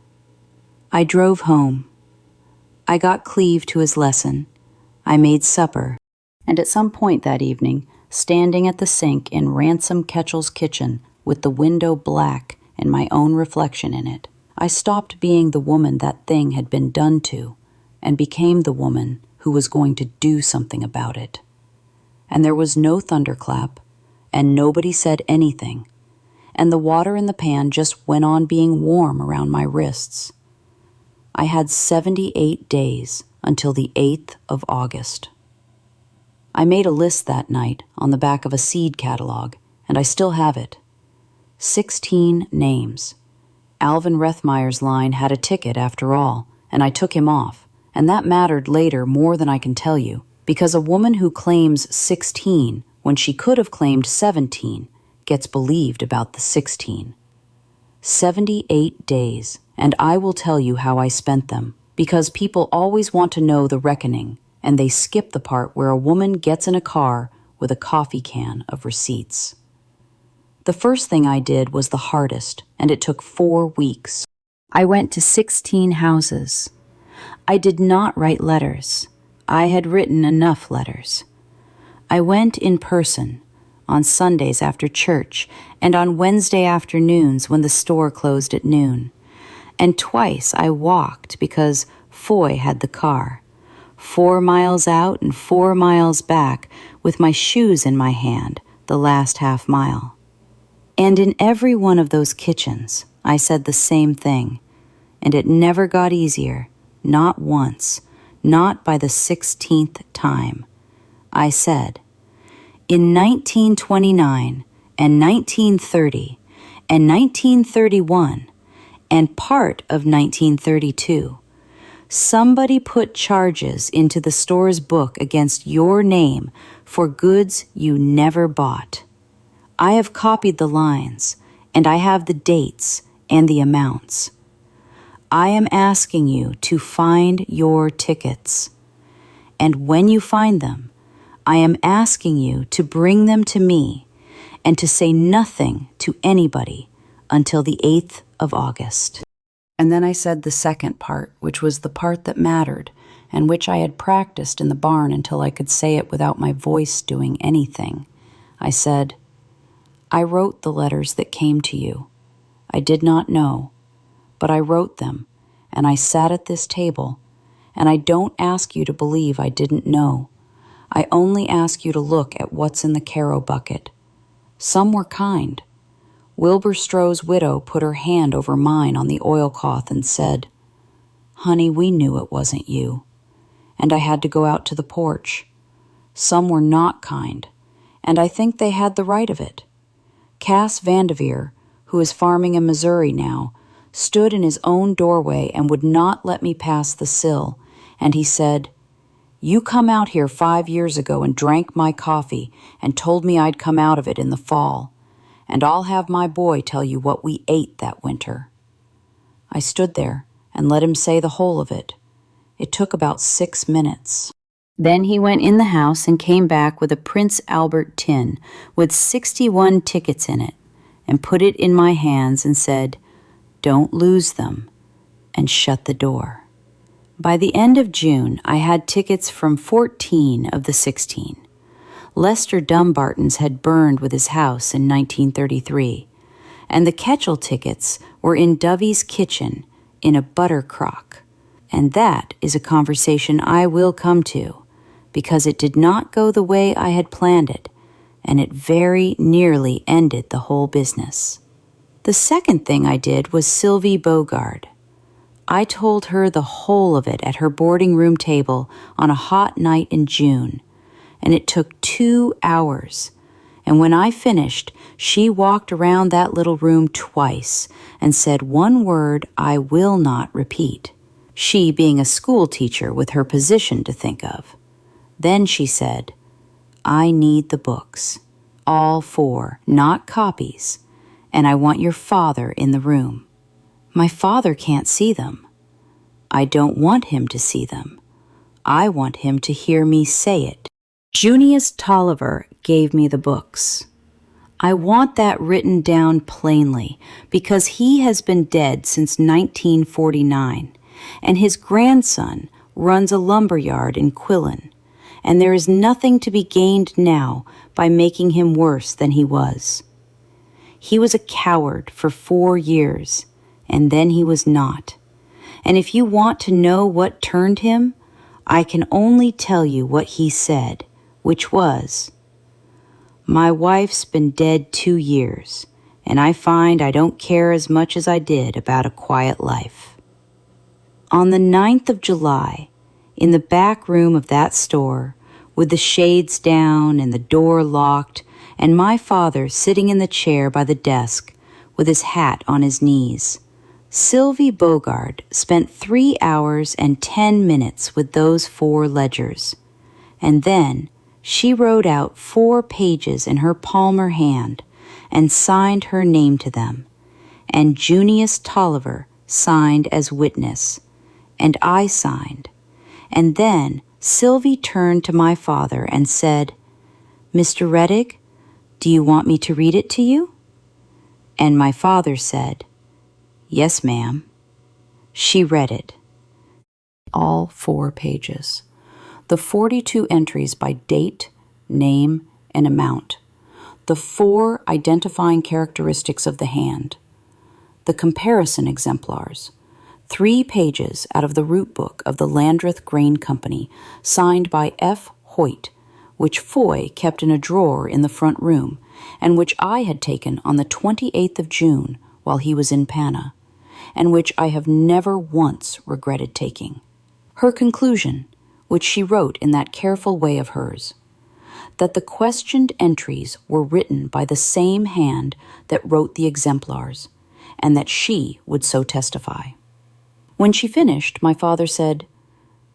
I drove home. I got Cleve to his lesson. I made supper, and at some point that evening, standing at the sink in Ransom Ketchel's kitchen with the window black and my own reflection in it, I stopped being the woman that thing had been done to and became the woman who was going to do something about it. And there was no thunderclap, and nobody said anything, and the water in the pan just went on being warm around my wrists. I had 78 days until the 8th of August. I made a list that night on the back of a seed catalog, and I still have it. 16 names. Alvin Rethmeyer's line had a ticket after all, and I took him off, and that mattered later more than I can tell you, because a woman who claims 16 when she could have claimed 17 gets believed about the 16. 78 days, and I will tell you how I spent them, because people always want to know the reckoning, and they skip the part where a woman gets in a car with a coffee can of receipts. The first thing I did was the hardest, and it took 4 weeks. I went to 16 houses. I did not write letters. I had written enough letters. I went in person, on Sundays after church, and on Wednesday afternoons when the store closed at noon. And twice I walked because Foy had the car. 4 miles out and 4 miles back with my shoes in my hand, the last half mile. And in every one of those kitchens, I said the same thing, and it never got easier, not once, not by the 16th time. I said, in 1929 and 1930 and 1931 and part of 1932, somebody put charges into the store's book against your name for goods you never bought. I have copied the lines, and I have the dates and the amounts. I am asking you to find your tickets. And when you find them, I am asking you to bring them to me and to say nothing to anybody until the 8th of August. And then I said the second part, which was the part that mattered, and which I had practiced in the barn until I could say it without my voice doing anything. I said, I wrote the letters that came to you. I did not know, but I wrote them, and I sat at this table, and I don't ask you to believe I didn't know. I only ask you to look at what's in the Caro bucket. Some were kind. Wilbur Stroh's widow put her hand over mine on the oilcloth and said, Honey, we knew it wasn't you. And I had to go out to the porch. Some were not kind, and I think they had the right of it. Cass Vandeveer, who is farming in Missouri now, stood in his own doorway and would not let me pass the sill, and he said, You come out here 5 years ago and drank my coffee and told me I'd come out of it in the fall, and I'll have my boy tell you what we ate that winter. I stood there and let him say the whole of it. It took about 6 minutes. Then he went in the house and came back with a Prince Albert tin with 61 tickets in it and put it in my hands and said, Don't lose them, and shut the door. By the end of June, I had tickets from 14 of the 16. Lester Dumbarton's had burned with his house in 1933, and the Ketchel tickets were in Dovey's kitchen in a butter crock. And that is a conversation I will come to, because it did not go the way I had planned it, and it very nearly ended the whole business. The second thing I did was Sylvie Bogard. I told her the whole of it at her boarding room table on a hot night in June, and it took 2 hours. And when I finished, she walked around that little room twice and said one word I will not repeat, she being a school teacher with her position to think of. Then she said, I need the books, all 4, not copies, and I want your father in the room. My father can't see them. I don't want him to see them. I want him to hear me say it. Junius Tolliver gave me the books. I want that written down plainly because he has been dead since 1949, and his grandson runs a lumber yard in Quillen, and there is nothing to be gained now by making him worse than he was. He was a coward for 4 years, and then he was not. And if you want to know what turned him, I can only tell you what he said, which was, "My wife's been dead 2 years, and I find I don't care as much as I did about a quiet life." On the 9th of July, in the back room of that store, with the shades down and the door locked, and my father sitting in the chair by the desk with his hat on his knees, Sylvie Bogard spent 3 hours and 10 minutes with those 4 ledgers, and then she wrote out 4 pages in her palmer hand and signed her name to them, and Junius Tolliver signed as witness, and I signed, and then Sylvie turned to my father and said, "Mr. Rettig, do you want me to read it to you?" And my father said, "Yes, ma'am." She read it. All 4 pages. The 42 entries by date, name, and amount. The 4 identifying characteristics of the hand. The comparison exemplars. 3 pages out of the root book of the Landreth Grain Company, signed by F. Hoyt, which Foy kept in a drawer in the front room, and which I had taken on the 28th of June while he was in Pana, and which I have never once regretted taking. Her conclusion, which she wrote in that careful way of hers, that the questioned entries were written by the same hand that wrote the exemplars, and that she would so testify. When she finished, my father said,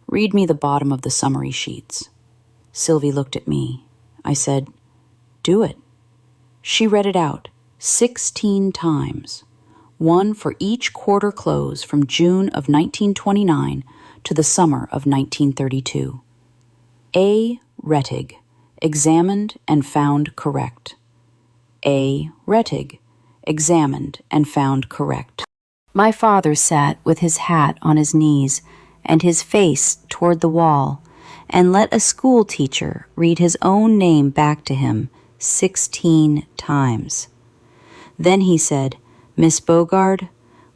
"Read me the bottom of the summary sheets." Sylvie looked at me. I said, "Do it." She read it out 16 times, one for each quarter close from June of 1929 to the summer of 1932. A. Rettig, examined and found correct. A. Rettig, examined and found correct. My father sat with his hat on his knees and his face toward the wall and let a school teacher read his own name back to him 16 times. Then he said, "Miss Bogard,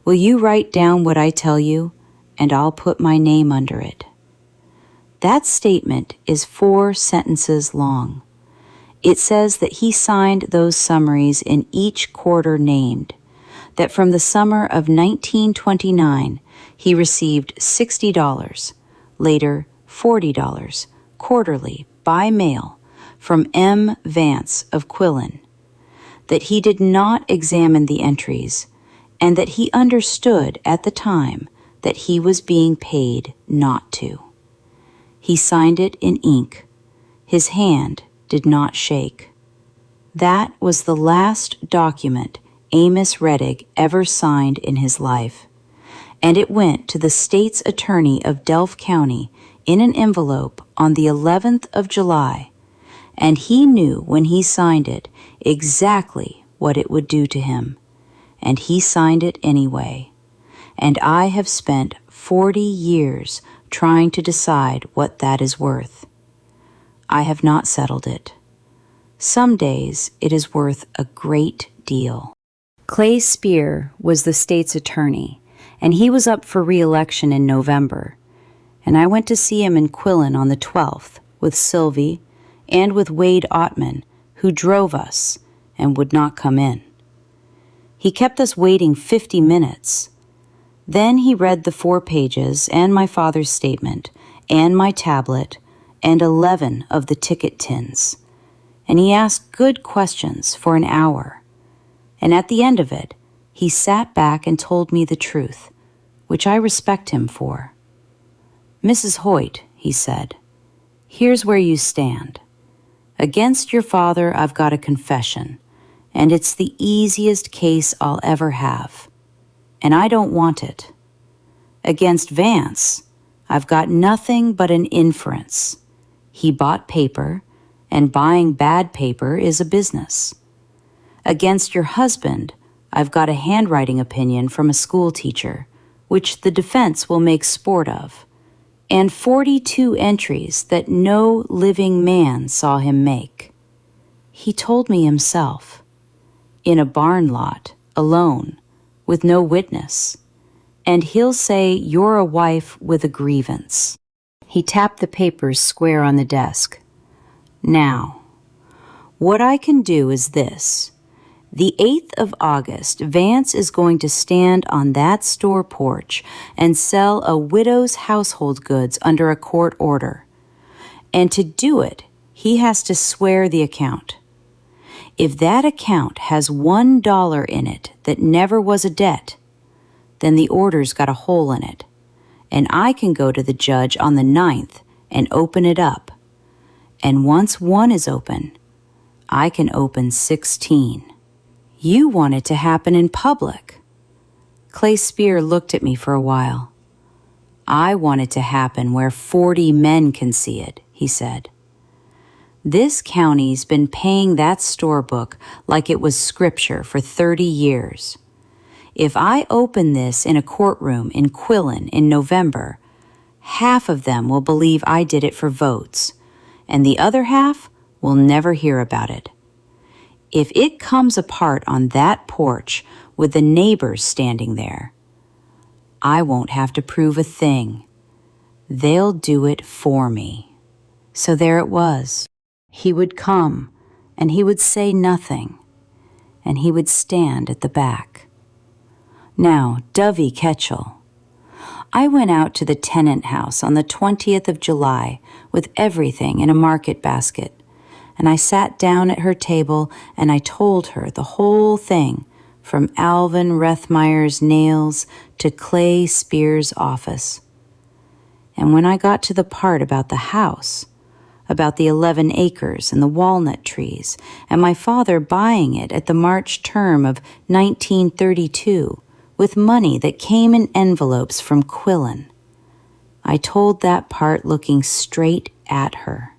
will you write down what I tell you, and I'll put my name under it." That statement is 4 sentences long. It says that he signed those summaries in each quarter named, that from the summer of 1929 he received $60, later $40, quarterly by mail from M. Vance of Quillen, that he did not examine the entries, and that he understood at the time that he was being paid not to. He signed it in ink. His hand did not shake. That was the last document Amos Rettig ever signed in his life, and it went to the state's attorney of Delph County in an envelope on the 11th of July, and he knew when he signed it exactly what it would do to him, and he signed it anyway. And I have spent 40 years trying to decide what that is worth. I have not settled it. Some days it is worth a great deal. Clay Spear was the state's attorney, and he was up for re-election in November, and I went to see him in Quillen on the 12th with Sylvie and with Wade Ottman, who drove us and would not come in. He kept us waiting 50 minutes. Then he read the 4 pages and my father's statement and my tablet and 11 of the ticket tins, and he asked good questions for an hour. And at the end of it, he sat back and told me the truth, which I respect him for. "Mrs. Hoyt," he said, "here's where you stand. Against your father, I've got a confession, and it's the easiest case I'll ever have, and I don't want it. Against Vance, I've got nothing but an inference. He bought paper, and buying bad paper is a business. Against your husband, I've got a handwriting opinion from a school teacher, which the defense will make sport of, and 42 entries that no living man saw him make. He told me himself, in a barn lot, alone, with no witness, and he'll say you're a wife with a grievance. He tapped the papers square on the desk. Now, what I can do is this. The 8th of August, Vance is going to stand on that store porch and sell a widow's household goods under a court order. And to do it, he has to swear the account. If that account has $1 in it that never was a debt, then the order's got a hole in it, and I can go to the judge on the 9th and open it up. And once one is open, I can open 16. You want it to happen in public. Clay Spear looked at me for a while. I want it to happen where 40 men can see it, he said. This county's been paying that store book like it was scripture for 30 years. If I open this in a courtroom in Quillen in November, half of them will believe I did it for votes, and the other half will never hear about it. If it comes apart on that porch with the neighbors standing there, I won't have to prove a thing. They'll do it for me. So there it was. He would come, and he would say nothing, and he would stand at the back. Now, Dovey Ketchel. I went out to the tenant house on the 20th of July with everything in a market basket, and I sat down at her table and I told her the whole thing, from Alvin Rethmeyer's nails to Clay Spear's office. And when I got to the part about the house, about the 11 acres and the walnut trees, and my father buying it at the March term of 1932 with money that came in envelopes from Quillen, I told that part looking straight at her.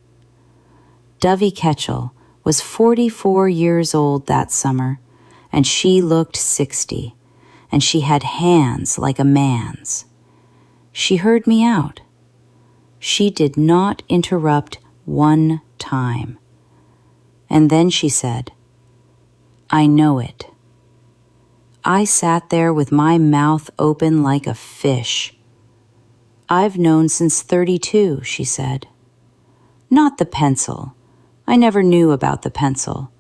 Dovey Ketchel was 44 years old that summer, and she looked 60, and she had hands like a man's. She heard me out. She did not interrupt one time. And then she said, I know it. I sat there with my mouth open like a fish. I've known since 32, she said. Not the pencil. I never knew about the pencil,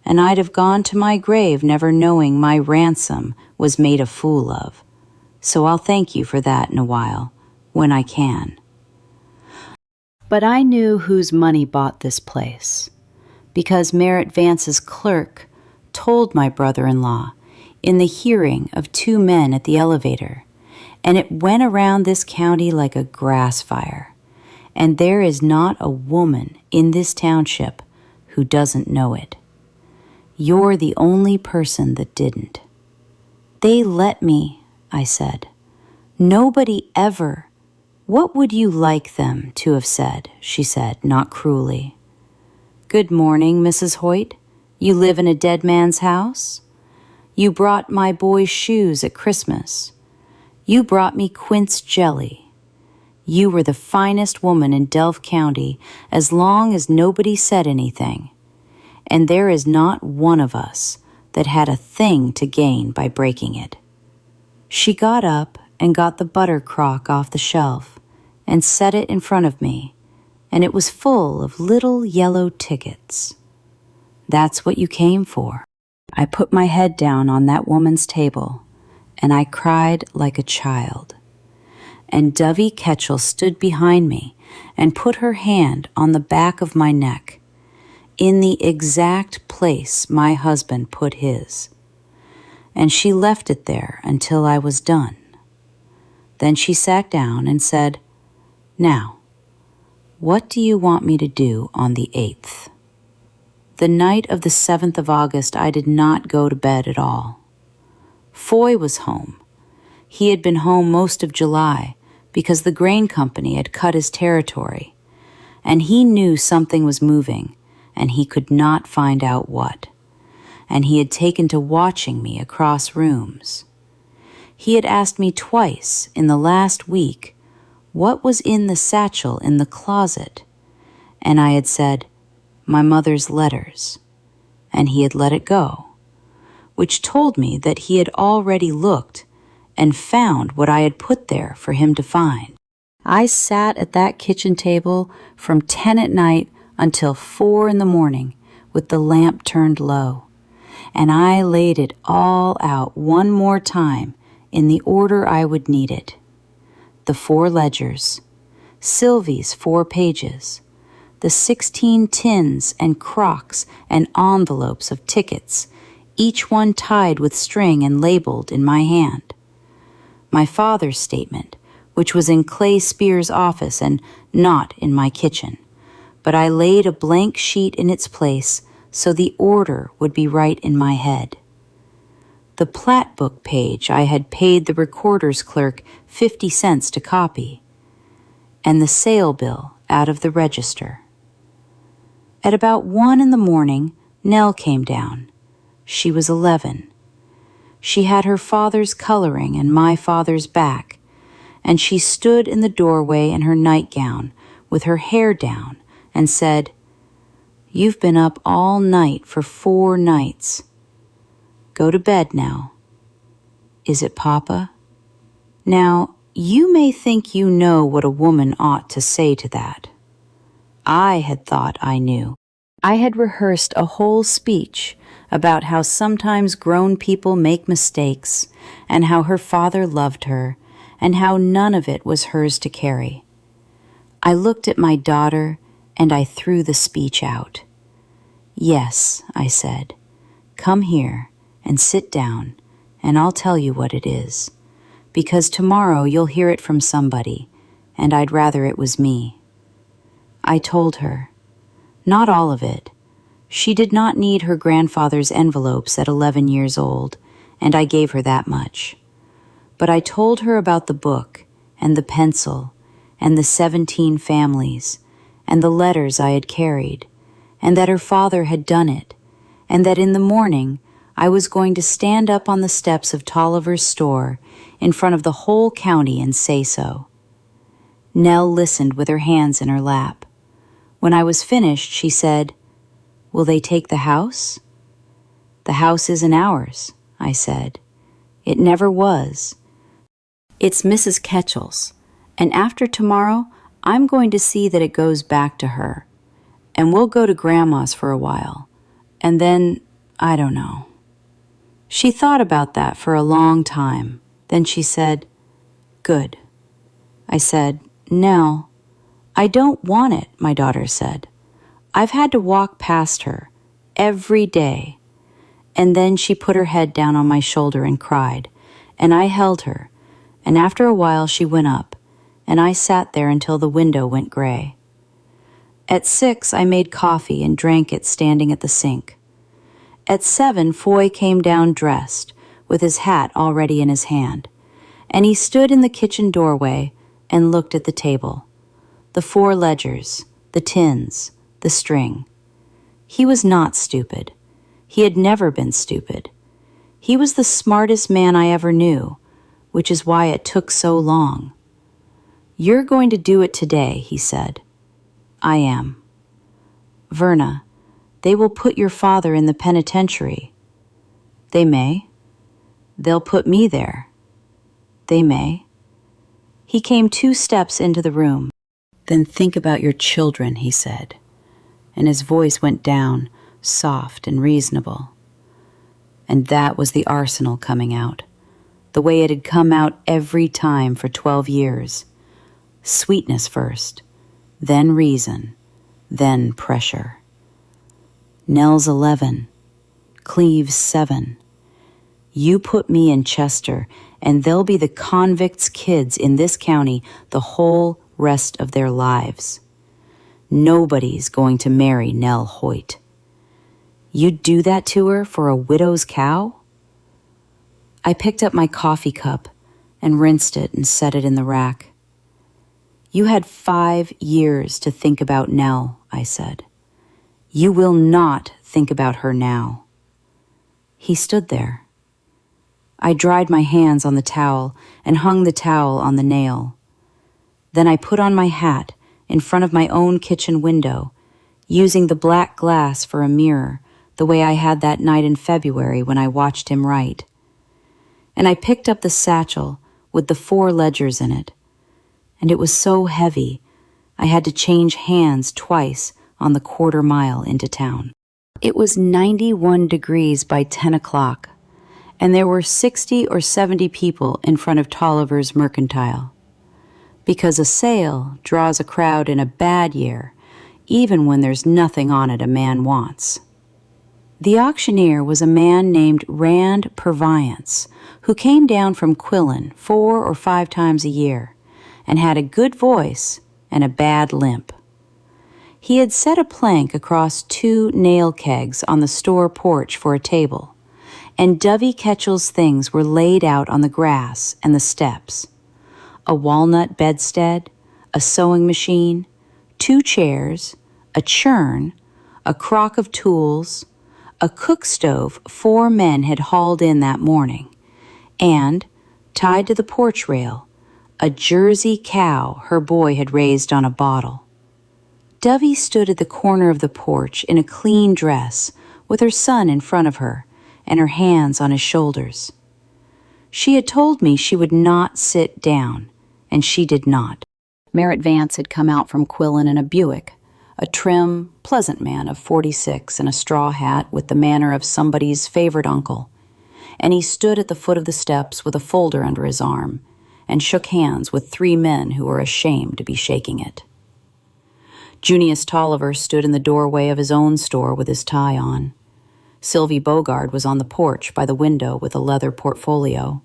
and I'd have gone to my grave never knowing my ransom was made a fool of. So I'll thank you for that in a while, when I can. But I knew whose money bought this place, because Merritt Vance's clerk told my brother-in-law in the hearing of 2 men at the elevator, and it went around this county like a grass fire. And there is not a woman in this township who doesn't know it. You're the only person that didn't. They let me, I said. Nobody ever. What would you like them to have said? She said, not cruelly. Good morning, Mrs. Hoyt. You live in a dead man's house? You brought my boy's shoes at Christmas. You brought me quince jelly. You were the finest woman in Delph County as long as nobody said anything, and there is not one of us that had a thing to gain by breaking it. She got up and got the butter crock off the shelf and set it in front of me, and it was full of little yellow tickets. That's what you came for. I put my head down on that woman's table, and I cried like a child. And Dovey Ketchel stood behind me and put her hand on the back of my neck, in the exact place my husband put his. And she left it there until I was done. Then she sat down and said, Now, what do you want me to do on the 8th? The night of the 7th of August, I did not go to bed at all. Foy was home. He had been home most of July, because the grain company had cut his territory, and he knew something was moving, and he could not find out what. and he had taken to watching me across rooms. He had asked me twice in the last week what was in the satchel in the closet, and I had said, "My mother's letters," and he had let it go, which told me that he had already looked and found what I had put there for him to find. I sat at that kitchen table from 10 at night until 4 in the morning with the lamp turned low, and I laid it all out one more time in the order I would need it. The 4 ledgers, Sylvie's 4 pages, the 16 tins and crocks and envelopes of tickets, each one tied with string and labeled in my hand. My father's statement, which was in Clay Spear's office and not in my kitchen, but I laid a blank sheet in its place so the order would be right in my head. The plat book page I had paid the recorder's clerk 50 cents to copy, and the sale bill out of the register. At about 1 in the morning, Nell came down. She was 11. She had her father's coloring and my father's back, and she stood in the doorway in her nightgown with her hair down and said, "You've been up all night for 4 nights. Go to bed now. Is it Papa?" Now, you may think you know what a woman ought to say to that. I had thought I knew. I had rehearsed a whole speech about how sometimes grown people make mistakes and how her father loved her and how none of it was hers to carry. I looked at my daughter and I threw the speech out. "Yes," I said, "come here and sit down and I'll tell you what it is, because tomorrow you'll hear it from somebody and I'd rather it was me." I told her. Not all of it. She did not need her grandfather's envelopes at 11 years old, and I gave her that much. But I told her about the book and the pencil and the 17 families and the letters I had carried, and that her father had done it, and that in the morning I was going to stand up on the steps of Tolliver's store in front of the whole county and say so. Nell listened with her hands in her lap. When I was finished, she said, "Will they take the house?" "The house isn't ours," I said. "It never was. It's Mrs. Ketchel's, and after tomorrow, I'm going to see that it goes back to her. And we'll go to Grandma's for a while. And then, I don't know." She thought about that for a long time. Then she said, "Good." I said, "Nell, I don't want it," my daughter said. "I've had to walk past her every day." And then she put her head down on my shoulder and cried, and I held her, and after a while she went up, and I sat there until the window went gray. At 6, I made coffee and drank it standing at the sink. At 7, Foy came down dressed, with his hat already in his hand, and he stood in the kitchen doorway and looked at the table. The 4 ledgers, the tins, the string. He was not stupid. He had never been stupid. He was the smartest man I ever knew, which is why it took so long. "You're going to do it today," he said. "I am." "Verna, they will put your father in the penitentiary." "They may." "They'll put me there." "They may." He came 2 steps into the room. "Then think about your children," he said, and his voice went down, soft and reasonable. And that was the arsenal coming out, the way it had come out every time for 12 years. Sweetness first, then reason, then pressure. Nell's 11, Cleve's 7. You put me in Chester, and they'll be the convicts' kids in this county the whole rest of their lives. Nobody's going to marry Nell Hoyt. You'd do that to her for a widow's cow? I picked up my coffee cup and rinsed it and set it in the rack. You had 5 years to think about Nell, I said. You will not think about her now. He stood there. I dried my hands on the towel and hung the towel on the nail. Then I put on my hat in front of my own kitchen window, using the black glass for a mirror, the way I had that night in February when I watched him write. And I picked up the satchel with the 4 ledgers in it, and it was so heavy I had to change hands twice on the quarter-mile into town. It was 91 degrees by 10 o'clock, and there were 60 or 70 people in front of Tolliver's Mercantile. Because a sale draws a crowd in a bad year, even when there's nothing on it a man wants. The auctioneer was a man named Rand Purviance, who came down from Quillen 4 or 5 times a year, and had a good voice and a bad limp. He had set a plank across 2 nail kegs on the store porch for a table, and Dovey Ketchel's things were laid out on the grass and the steps. A walnut bedstead, a sewing machine, 2 chairs, a churn, a crock of tools, a cook stove 4 men had hauled in that morning, and, tied to the porch rail, a Jersey cow her boy had raised on a bottle. Dovey stood at the corner of the porch in a clean dress, with her son in front of her and her hands on his shoulders. She had told me she would not sit down, and she did not. Merritt Vance had come out from Quillen in a Buick, a trim, pleasant man of 46 in a straw hat with the manner of somebody's favorite uncle, and he stood at the foot of the steps with a folder under his arm and shook hands with 3 men who were ashamed to be shaking it. Junius Tolliver stood in the doorway of his own store with his tie on. Sylvie Bogard was on the porch by the window with a leather portfolio.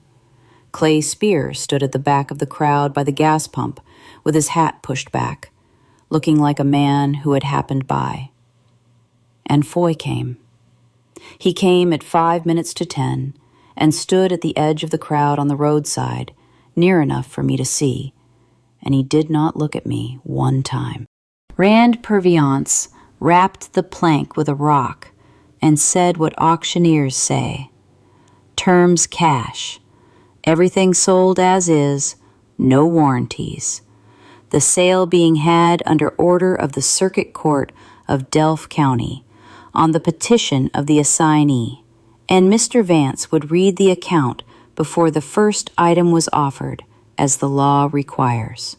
Clay Spear stood at the back of the crowd by the gas pump with his hat pushed back, looking like a man who had happened by. And Foy came. He came at 5 minutes to 10 and stood at the edge of the crowd on the roadside, near enough for me to see, and he did not look at me one time. Rand Purviance rapped the plank with a rock and said what auctioneers say. Terms cash. Everything sold as is, no warranties. The sale being had under order of the Circuit Court of Delph County on the petition of the assignee, and Mr. Vance would read the account before the first item was offered, as the law requires.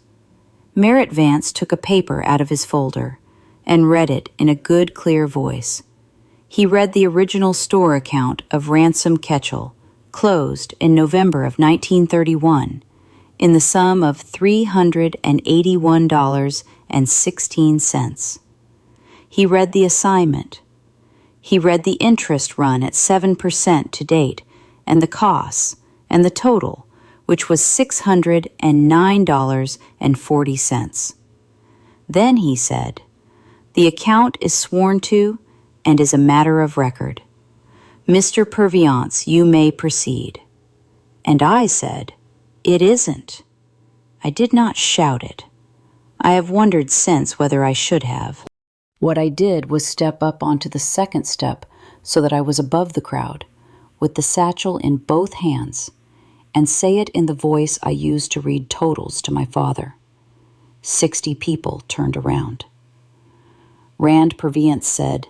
Merritt Vance took a paper out of his folder and read it in a good, clear voice. He read the original store account of Ransom Ketchel, closed in November of 1931, in the sum of $381.16. He read the assignment. He read the interest run at 7% to date, and the costs, and the total, which was $609.40. Then he said, "The account is sworn to and is a matter of record. Mr. Purviance, you may proceed." And I said, "It isn't." I did not shout it. I have wondered since whether I should have. What I did was step up onto the second step so that I was above the crowd, with the satchel in both hands, and say it in the voice I used to read totals to my father. 60 people turned around. Rand Purviance said,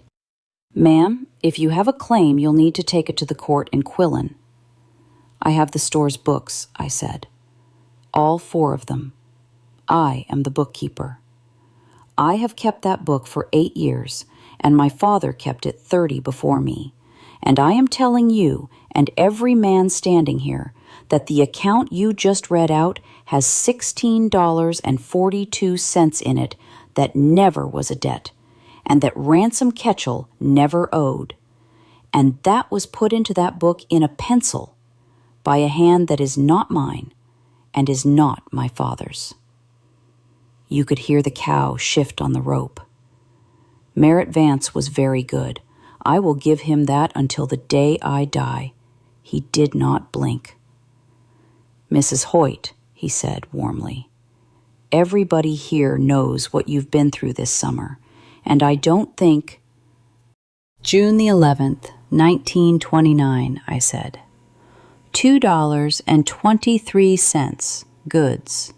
"Ma'am, if you have a claim, you'll need to take it to the court in Quillen." "I have the store's books," I said. "All 4 of them. I am the bookkeeper. I have kept that book for 8 years, and my father kept it 30 before me. And I am telling you, and every man standing here, that the account you just read out has $16.42 in it that never was a debt, and that Ransom Ketchel never owed. And that was put into that book in a pencil by a hand that is not mine and is not my father's." You could hear the cow shift on the rope. Merritt Vance was very good. I will give him that until the day I die. He did not blink. "Mrs. Hoyt," he said warmly, "everybody here knows what you've been through this summer, and I don't think—" June the 11th, 1929, I said. $2.23, goods.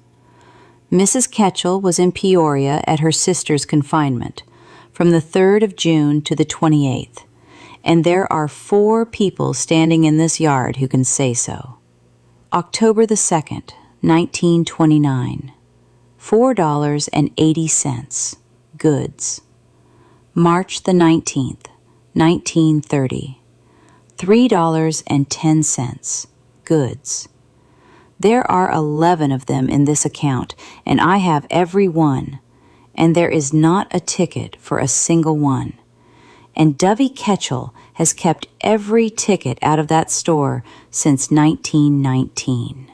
Mrs. Ketchel was in Peoria at her sister's confinement from the 3rd of June to the 28th, and there are 4 people standing in this yard who can say so. October the 2nd, 1929, $4.80, goods. March the 19th, 1930, $3.10, goods. There are 11 of them in this account, and I have every one, and there is not a ticket for a single one. And Dovey Ketchel has kept every ticket out of that store since 1919.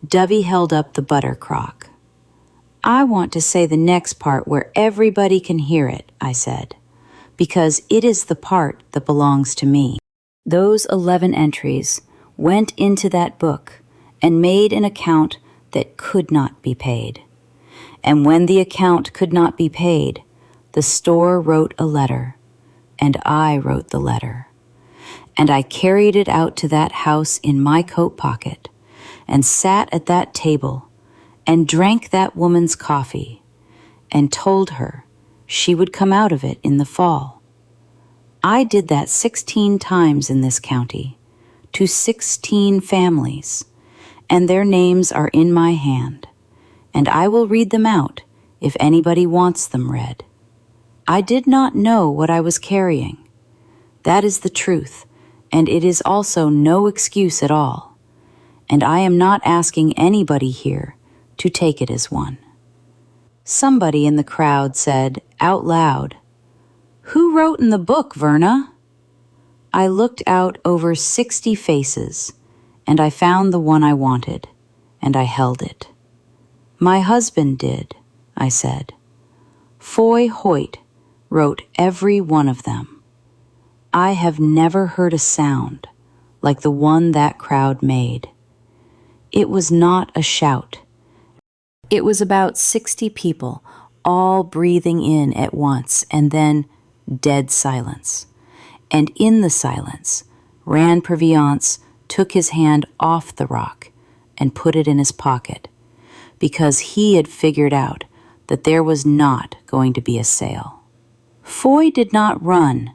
Dovey held up the butter crock. I want to say the next part where everybody can hear it, I said, because it is the part that belongs to me. Those 11 entries went into that book and made an account that could not be paid. And when the account could not be paid, the store wrote a letter, and I wrote the letter. And I carried it out to that house in my coat pocket, and sat at that table, and drank that woman's coffee, and told her she would come out of it in the fall. I did that 16 times in this county, to 16 families, and their names are in my hand, and I will read them out if anybody wants them read. I did not know what I was carrying. That is the truth, and it is also no excuse at all, and I am not asking anybody here to take it as one. Somebody in the crowd said, out loud, "Who wrote in the book, Verna?" I looked out over 60 faces, and I found the one I wanted, and I held it. My husband did, I said. Foy Hoyt wrote every one of them. I have never heard a sound like the one that crowd made. It was not a shout. It was about 60 people, all breathing in at once, and then dead silence. And in the silence, Rand Purviance took his hand off the rock and put it in his pocket, because he had figured out that there was not going to be a sale. Foy did not run,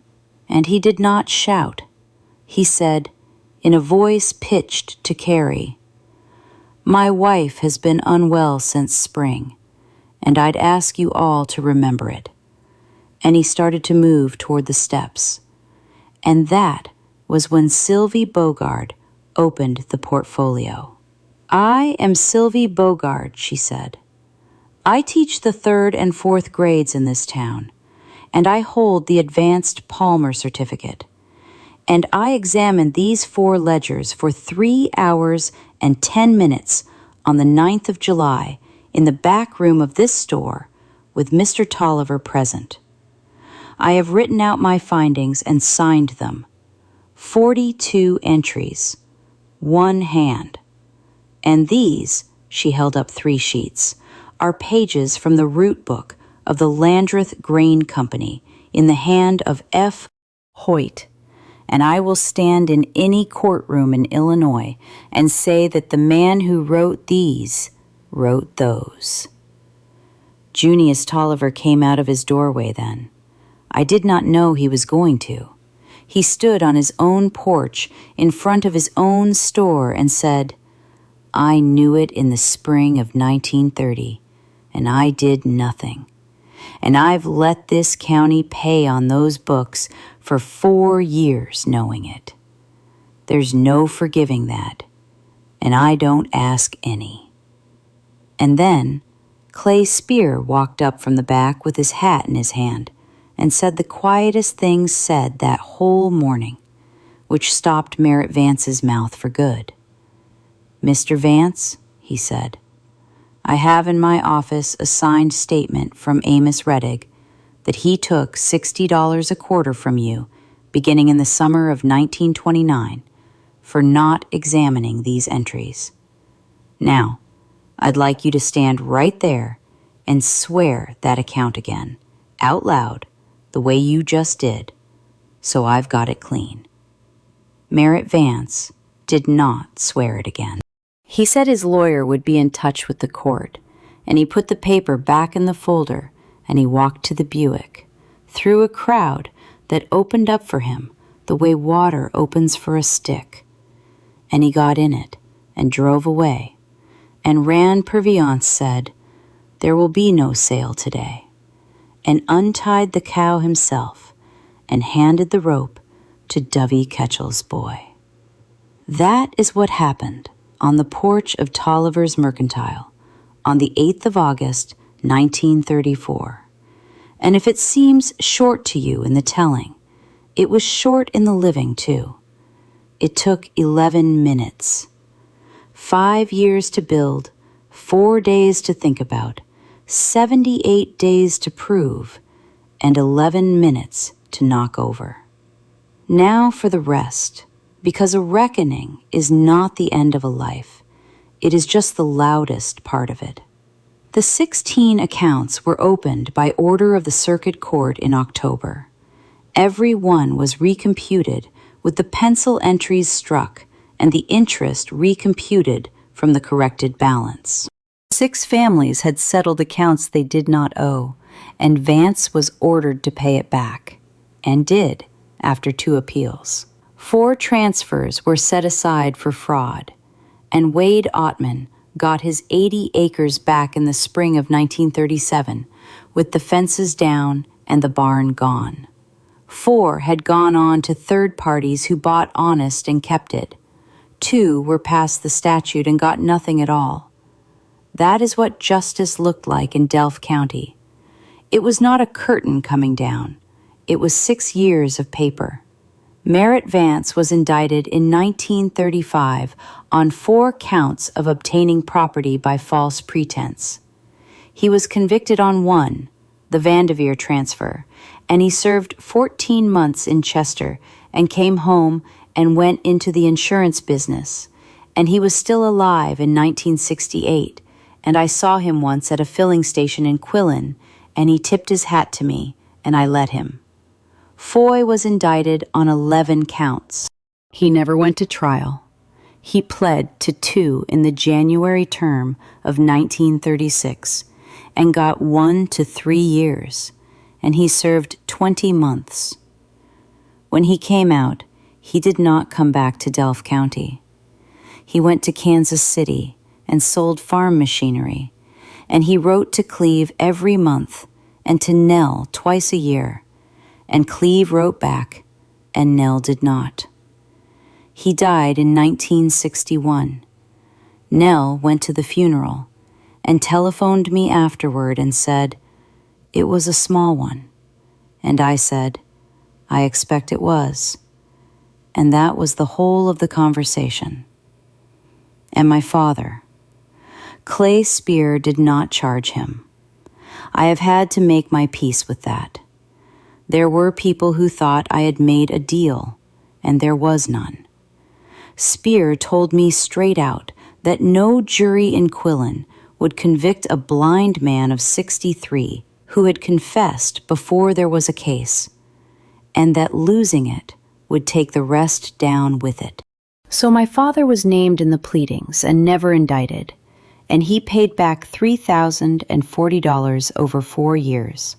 and he did not shout. He said, in a voice pitched to Carrie, "My wife has been unwell since spring, and I'd ask you all to remember it." And he started to move toward the steps. And that was when Sylvie Bogard opened the portfolio. "I am Sylvie Bogard," she said. "I teach the 3rd and 4th grades in this town, and I hold the Advanced Palmer Certificate. And I examined these 4 ledgers for 3 hours and 10 minutes on the 9th of July in the back room of this store with Mr. Tolliver present. I have written out my findings and signed them. 42 entries, 1 hand. And these," she held up 3 sheets, "are pages from the root book of the Landreth Grain Company in the hand of F. Hoyt. And I will stand in any courtroom in Illinois and say that the man who wrote these wrote those." Junius Tolliver came out of his doorway then. I did not know he was going to. He stood on his own porch in front of his own store and said, "I knew it in the spring of 1930, and I did nothing. And I've let this county pay on those books for 4 years knowing it. There's no forgiving that, and I don't ask any." And then Clay Spear walked up from the back with his hat in his hand and said the quietest thing said that whole morning, which stopped Merritt Vance's mouth for good. "Mr. Vance," he said, "I have in my office a signed statement from Amos Reddig that he took $60 a quarter from you beginning in the summer of 1929 for not examining these entries. Now, I'd like you to stand right there and swear that account again, out loud, the way you just did. so I've got it clean." Merritt Vance did not swear it again. He said his lawyer would be in touch with the court, and he put the paper back in the folder, and he walked to the Buick, through a crowd that opened up for him the way water opens for a stick. And he got in it and drove away, and Rand Purviance said, "There will be no sale today," and untied the cow himself and handed the rope to Dovey Ketchel's boy. That is what happened on the porch of Tolliver's Mercantile on the 8th of August, 1934. And if it seems short to you in the telling, it was short in the living too. It took 11 minutes. 5 years to build, 4 days to think about, 78 days to prove, and 11 minutes to knock over. Now for the rest, because a reckoning is not the end of a life. It is just the loudest part of it. The 16 accounts were opened by order of the Circuit Court in October. Every one was recomputed with the pencil entries struck and the interest recomputed from the corrected balance. 6 families had settled accounts they did not owe, and Vance was ordered to pay it back, and did after 2 appeals. 4 transfers were set aside for fraud, and Wade Ottman got his 80 acres back in the spring of 1937, with the fences down and the barn gone. 4 had gone on to third parties who bought honest and kept it. 2 were past the statute and got nothing at all. That is what justice looked like in Delph County. It was not a curtain coming down. It was 6 years of paper. Merritt Vance was indicted in 1935 on 4 counts of obtaining property by false pretense. He was convicted on 1, the Vanderveer transfer, and he served 14 months in Chester and came home and went into the insurance business. And he was still alive in 1968, and I saw him once at a filling station in Quillen, and he tipped his hat to me, and I let him. Foy was indicted on 11 counts. He never went to trial. He pled to 2 in the January term of 1936 and got 1 to 3 years, and he served 20 months. When he came out, he did not come back to Delph County. He went to Kansas City and sold farm machinery, and he wrote to Cleve every month and to Nell twice a year. And Cleve wrote back, and Nell did not. He died in 1961. Nell went to the funeral and telephoned me afterward and said, "It was a small one." And I said, "I expect it was." And that was the whole of the conversation. And my father, Clay Spear, did not charge him. I have had to make my peace with that. There were people who thought I had made a deal, and there was none. Spear told me straight out that no jury in Quillen would convict a blind man of 63 who had confessed before there was a case, and that losing it would take the rest down with it. So my father was named in the pleadings and never indicted, and he paid back $3,040 over 4 years.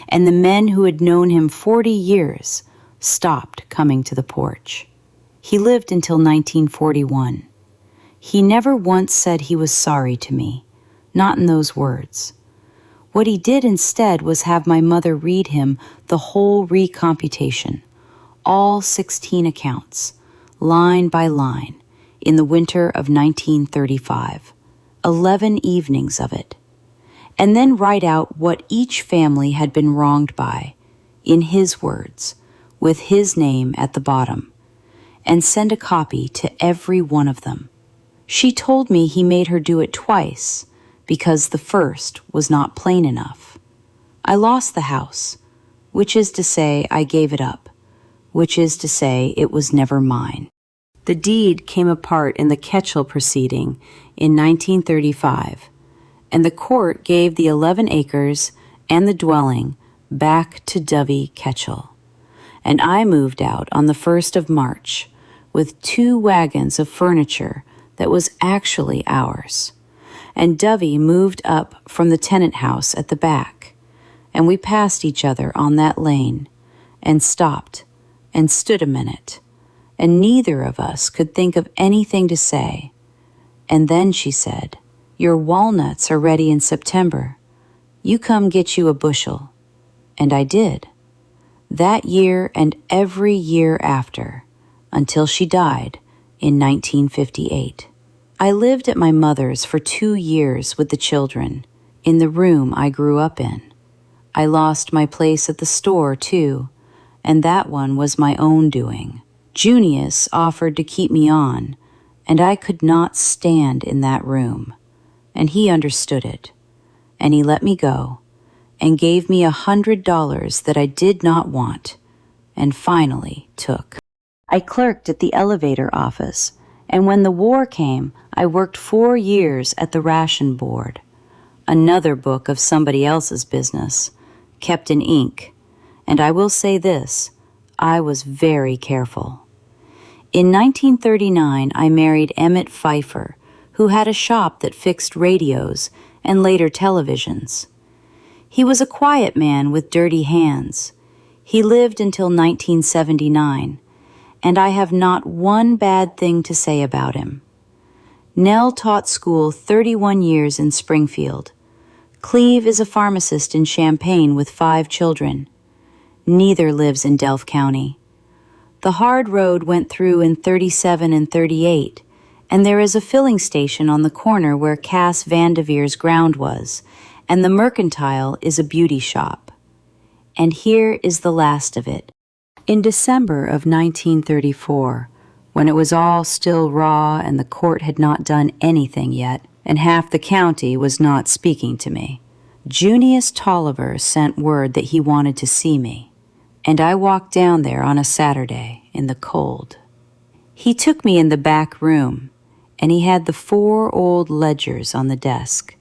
And the men who had known him 40 years stopped coming to the porch. He lived until 1941. He never once said he was sorry to me, not in those words. What he did instead was have my mother read him the whole recomputation, all 16 accounts, line by line, in the winter of 1935, 11 evenings of it, and then write out what each family had been wronged by, in his words, with his name at the bottom, and send a copy to every one of them. She told me he made her do it twice, because the first was not plain enough. I lost the house, which is to say I gave it up, which is to say it was never mine. The deed came apart in the Ketchel proceeding in 1935, and the court gave the 11 acres and the dwelling back to Dovey Ketchel. and I moved out on the 1st of March with 2 wagons of furniture that was actually ours. And Dovey moved up from the tenant house at the back, and we passed each other on that lane and stopped and stood a minute, and neither of us could think of anything to say. And then she said, "Your walnuts are ready in September. You come get you a bushel." And I did. That year and every year after, until she died in 1958. I lived at my mother's for 2 years with the children, in the room I grew up in. I lost my place at the store, too, and that one was my own doing. Junius offered to keep me on, and I could not stand in that room, and he understood it, and he let me go, and gave me $100 that I did not want, and finally took. I clerked at the elevator office, and when the war came, I worked 4 years at the ration board, another book of somebody else's business, kept in ink, and I will say this, I was very careful. In 1939, I married Emmett Pfeiffer, who had a shop that fixed radios and later televisions. He was a quiet man with dirty hands. He lived until 1979, and I have not one bad thing to say about him. Nell taught school 31 years in Springfield. Cleve is a pharmacist in Champaign with 5 children. Neither lives in Delph County. The hard road went through in 37 and 38, and there is a filling station on the corner where Cass Vandeveer's ground was, and the Mercantile is a beauty shop. And here is the last of it. In December of 1934, when it was all still raw and the court had not done anything yet, and half the county was not speaking to me, Junius Tolliver sent word that he wanted to see me, and I walked down there on a Saturday in the cold. He took me in the back room, and he had the 4 old ledgers on the desk,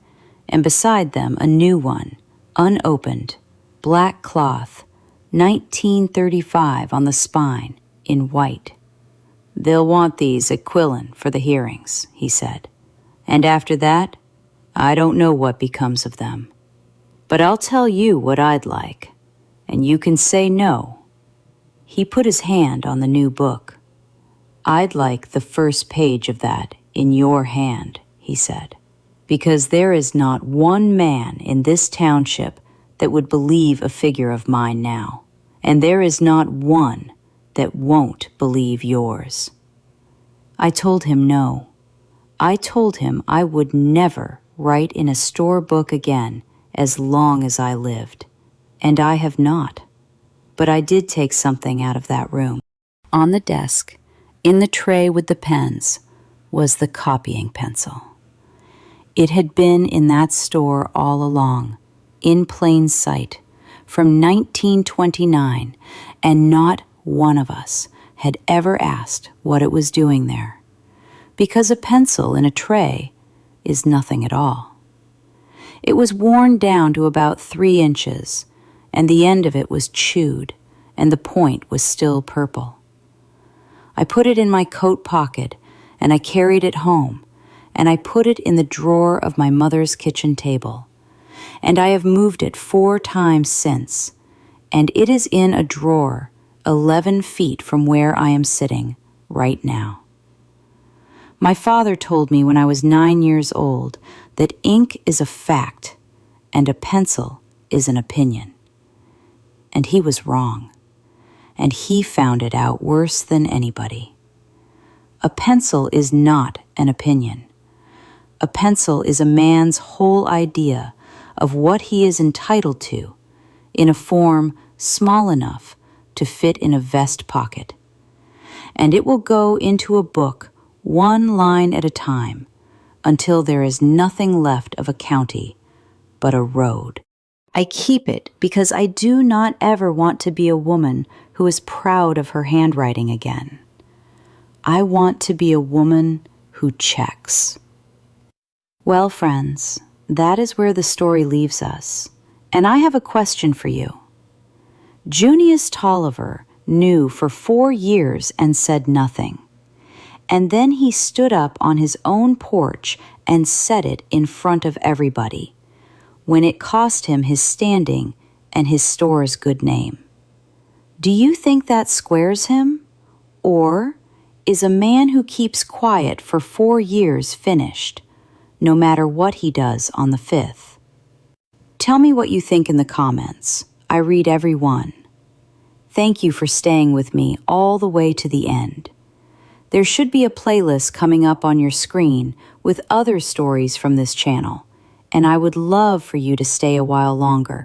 and beside them a new one, unopened, black cloth, 1935 on the spine, in white. "They'll want these at Quillen for the hearings," he said. "And after that, I don't know what becomes of them. But I'll tell you what I'd like, and you can say no." He put his hand on the new book. "I'd like the first page of that in your hand," he said, "because there is not one man in this township that would believe a figure of mine now, and there is not one that won't believe yours." I told him no. I told him I would never write in a store book again as long as I lived, and I have not. But I did take something out of that room. On the desk, in the tray with the pens, was the copying pencil. It had been in that store all along, in plain sight, from 1929, and not one of us had ever asked what it was doing there, because a pencil in a tray is nothing at all. It was worn down to about 3 inches, and the end of it was chewed, and the point was still purple. I put it in my coat pocket, and I carried it home, and I put it in the drawer of my mother's kitchen table, and I have moved it 4 times since, and it is in a drawer 11 feet from where I am sitting right now. My father told me when I was 9 years old that ink is a fact and a pencil is an opinion. And he was wrong, and he found it out worse than anybody. A pencil is not an opinion. A pencil is a man's whole idea of what he is entitled to in a form small enough to fit in a vest pocket. And it will go into a book 1 line at a time until there is nothing left of a county but a road. I keep it because I do not ever want to be a woman who is proud of her handwriting again. I want to be a woman who checks. Well, friends, that is where the story leaves us, and I have a question for you. Junius Tolliver knew for 4 years and said nothing. And then he stood up on his own porch and said it in front of everybody, when it cost him his standing and his store's good name. Do you think that squares him? Or is a man who keeps quiet for 4 years finished, no matter what he does on the 5th? Tell me what you think in the comments. I read every one. Thank you for staying with me all the way to the end. There should be a playlist coming up on your screen with other stories from this channel, and I would love for you to stay a while longer.